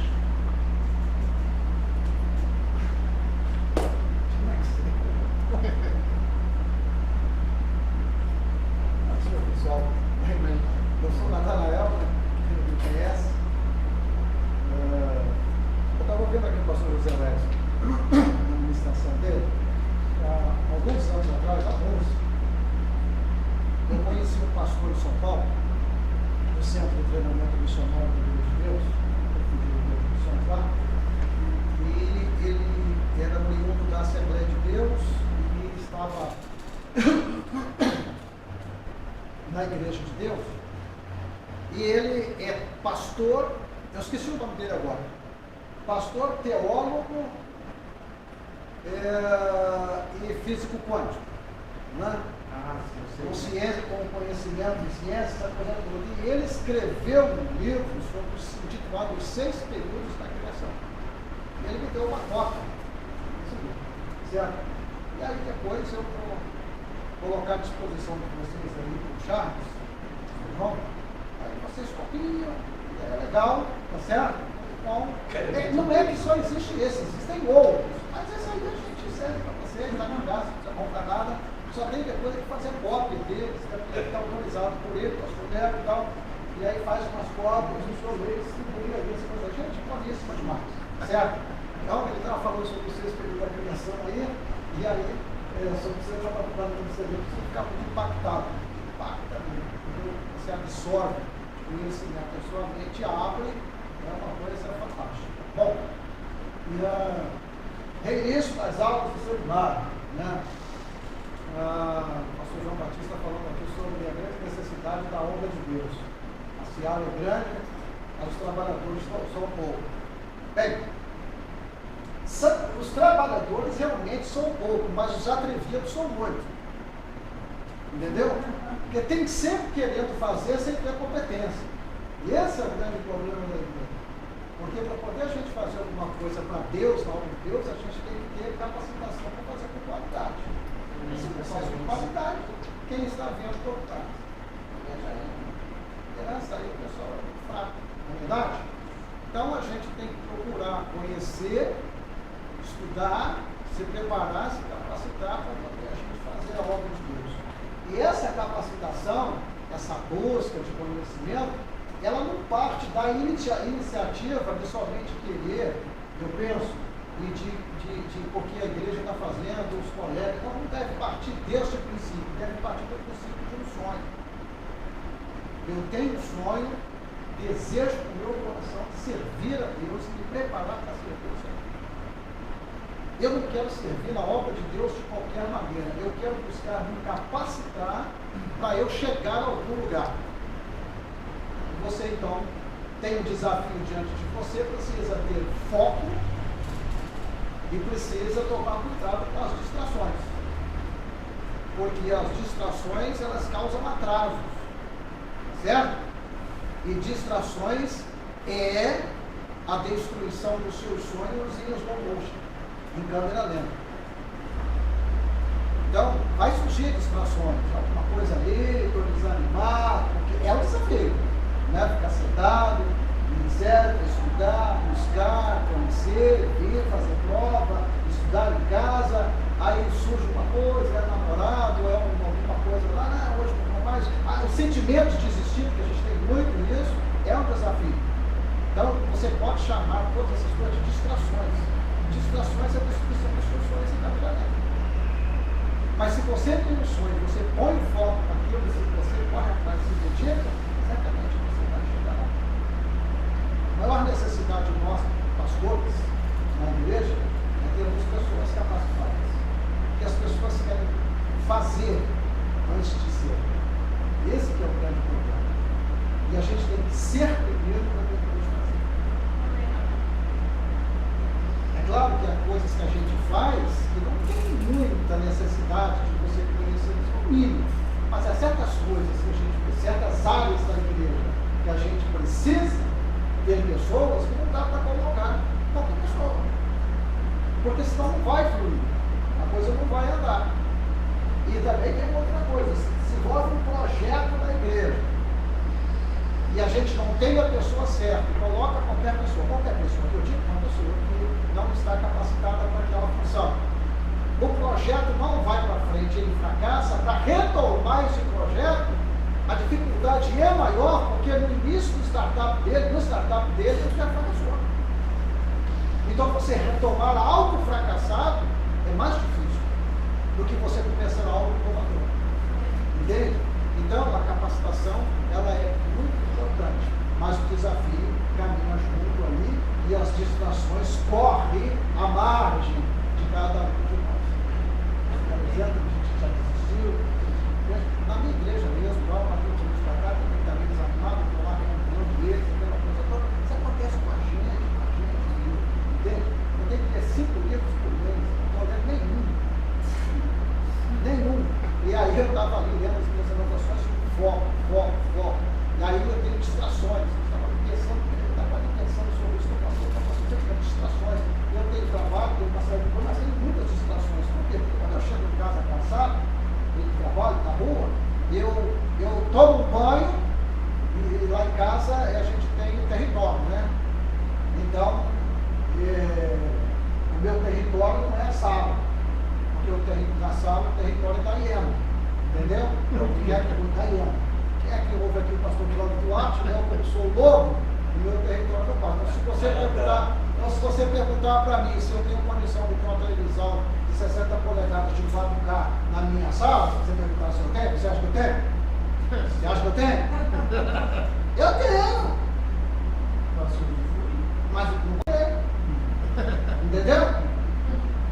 Pessoal, eu sou Natanael, quem não me conhece. Eu estava vendo aqui o pastor José Edson, na ministração dele, há alguns anos atrás, eu conheci um pastor em São Paulo, no Centro de Treinamento Missionário do Rio de Deus, eu fui diretor de missões lá, e ele era oriundo da Assembleia de Deus e estava na Igreja de Deus, e ele é pastor, eu esqueci o nome dele agora, pastor, teólogo e físico quântico, né? Com ciência, com conhecimento de ciência, essa coisa toda. E ele escreveu um livro intitulado Os 6 Períodos da Criação. E ele me deu uma cópia, certo? E aí depois eu vou colocar à disposição de vocês aí com o Charles, o João, aí vocês copiam, legal, tá certo? Então, não é que só existe esse, existem outros. Mas esse aí a gente serve para você, ele está com graça, não precisa comprar nada, só tem depois que fazer cópia deles, tem que estar autorizado por ele, pastor Neto e tal. E aí faz umas cópias, o senhor lê, distribui ali, essa coisa. Gente, boníssima demais, certo? Então, ele estava falando sobre os 6 períodos da criação aí, e aí, só que você estava dando você ficar muito impactado. Impacta mesmo, você absorve o conhecimento, a sua mente abre, é uma coisa fantástica. Bom, e reinício das aulas do celular, né? O pastor João Batista falando aqui sobre a grande necessidade da obra de Deus. A seara é grande, mas os trabalhadores são poucos. Bem, os trabalhadores realmente são poucos, mas os atrevidos são muitos. Entendeu? Porque tem sempre querendo fazer sem ter competência. E esse é o grande problema da igreja. Porque para poder a gente fazer alguma coisa para Deus, na obra de Deus, a gente tem que ter capacitação para fazer com qualidade. Se não faz com qualidade, quem está vendo cortar? Veja aí. Essa aí o pessoal é muito fraco, não é verdade? Então a gente tem que procurar conhecer, estudar, se preparar, se capacitar para poder a gente fazer a obra de Deus. E essa capacitação, essa busca de conhecimento, ela não parte da iniciativa de somente querer, eu penso, e de porque a igreja está fazendo, os colegas, ela não deve partir deste princípio, deve partir do princípio de um sonho. Eu tenho um sonho, desejo no meu coração de servir a Deus e me preparar para servir o Senhor. Eu não quero servir na obra de Deus de qualquer maneira. Eu quero buscar me capacitar para eu chegar a algum lugar. Você, então, tem um desafio diante de você, precisa ter foco e precisa tomar cuidado com as distrações. Porque as distrações, elas causam atrasos. Certo? E distrações é a destruição dos seus sonhos em slow motion, em câmera lenta. Então, vai surgir distrações, alguma coisa ali, estou desanimado, porque é um desafio, né? Ficar sentado, ministério, estudar, buscar, conhecer, vir, fazer prova, estudar em casa, aí surge uma coisa, é namorado, é alguma coisa lá, não, hoje não mais. O sentimento de desistir, que a gente tem muito nisso, é um desafio. Então, você pode chamar todas essas coisas de distrações. Distrações é a destruição dos seus sonhos em câmera lenta. Mas se você tem um sonho, você põe o foco naquilo, se você corre atrás, se dedica, certamente você vai chegar lá. A maior necessidade nossa, pastores, na igreja, é termos pessoas capacitadas. Que as pessoas querem fazer antes de ser. Esse que é o grande problema. E a gente tem que ser primeiro para depois fazer. É claro que há coisas que a gente faz que não tem muita necessidade de você conhecer no mínimo. Mas há certas coisas que a gente vê, certas áreas da igreja que a gente precisa ter pessoas que não dá para colocar qualquer pessoa. Porque senão não vai fluir. A coisa não vai andar. E também tem outra coisa, se envolve um projeto na igreja e a gente não tem a pessoa certa, coloca qualquer pessoa, eu digo uma pessoa que não está capacitada para aquela função. O projeto não vai para frente, ele fracassa. Para retomar esse projeto, a dificuldade é maior, porque no início do startup dele, ele já fracassou. Então você retomar algo fracassado é mais difícil do que você começar algo inovador. Entende? Então a capacitação ela é muito importante, mas o desafio caminha junto ali e as distrações correm à margem de cada um de nós. Por exemplo, a gente já desistiu. Na minha igreja mesmo, lá uma vez para cá, também está meio desanimado, estou lá reunião de eles, aquela coisa toda. Isso acontece com a gente, entende? Eu tenho que ter 5 livros por mês, não estou lendo nenhum. E aí eu estava ali lendo as minhas anotações, foco. E aí eu tenho distrações. Eu estava pensando sobre isso, estou passando distrações. Eu tenho trabalho, tenho uma série de coisas, mas tenho muitas distrações. Por quê? Porque quando eu chego em casa cansado, tenho trabalho na rua, eu tomo um banho e lá em casa a gente tem território. Quem é que ouve aqui o pastor Cláudio Duarte, né? Eu sou lobo, o meu território do pai. Então, se você perguntar para mim se eu tenho condição de ter uma televisão de 60 polegadas de 4K na minha sala, se você perguntar se eu tenho, você acha que eu tenho? Você acha que eu tenho? Eu tenho! Mas não tenho. Entendeu?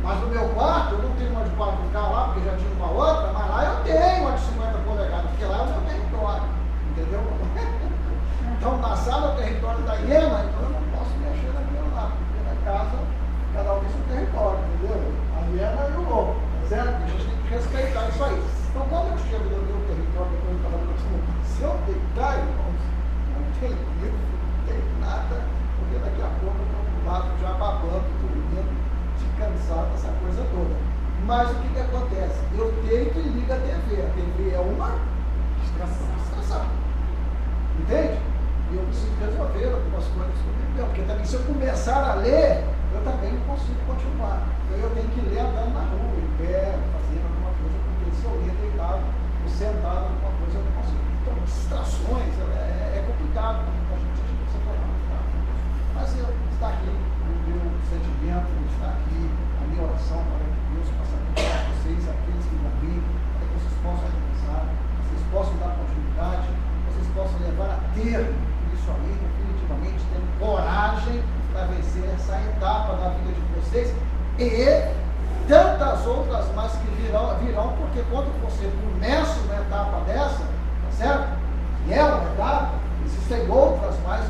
Mas no meu quarto, eu não tenho uma de 4K lá, porque já tinha uma outra, mas lá eu tenho uma de 50 polegadas, porque lá é o meu território. Entendeu? Então, na sala é o território da hiena, então eu não posso mexer na minha lá, porque na casa, cada um tem seu território, entendeu? A hiena e o lobo, tá certo? A gente tem que respeitar isso aí. Então, quando eu chego no meu território, depois eu estava falando, se eu deitar, irmãos, não tem livro, não tem nada, porque daqui a pouco eu estou do lado já babando, dormindo, de cansado, essa coisa toda. Mas o que acontece? Eu deito e ligo a TV. A TV é uma distração. Entende? E eu preciso resolver algumas coisas comigo mesmo, porque também se eu começar a ler, eu também não consigo continuar. Então eu tenho que ler andando na rua, em pé, fazendo alguma coisa, porque se eu ler deitado ou sentado, alguma coisa eu não consigo. Então, distrações é complicado, a gente precisa tomar cuidado. Mas está aqui o meu sentimento, está aqui a minha oração para que Deus possa abençoar vocês, aqueles que vão vir, para que vocês possam alcançar, vocês possam dar continuidade, vocês possam levar a termo isso aí, definitivamente, tendo coragem para vencer essa etapa da vida de vocês e tantas outras mais que virão, porque quando você começa uma etapa dessa, tá certo? E é uma etapa, existem outras mais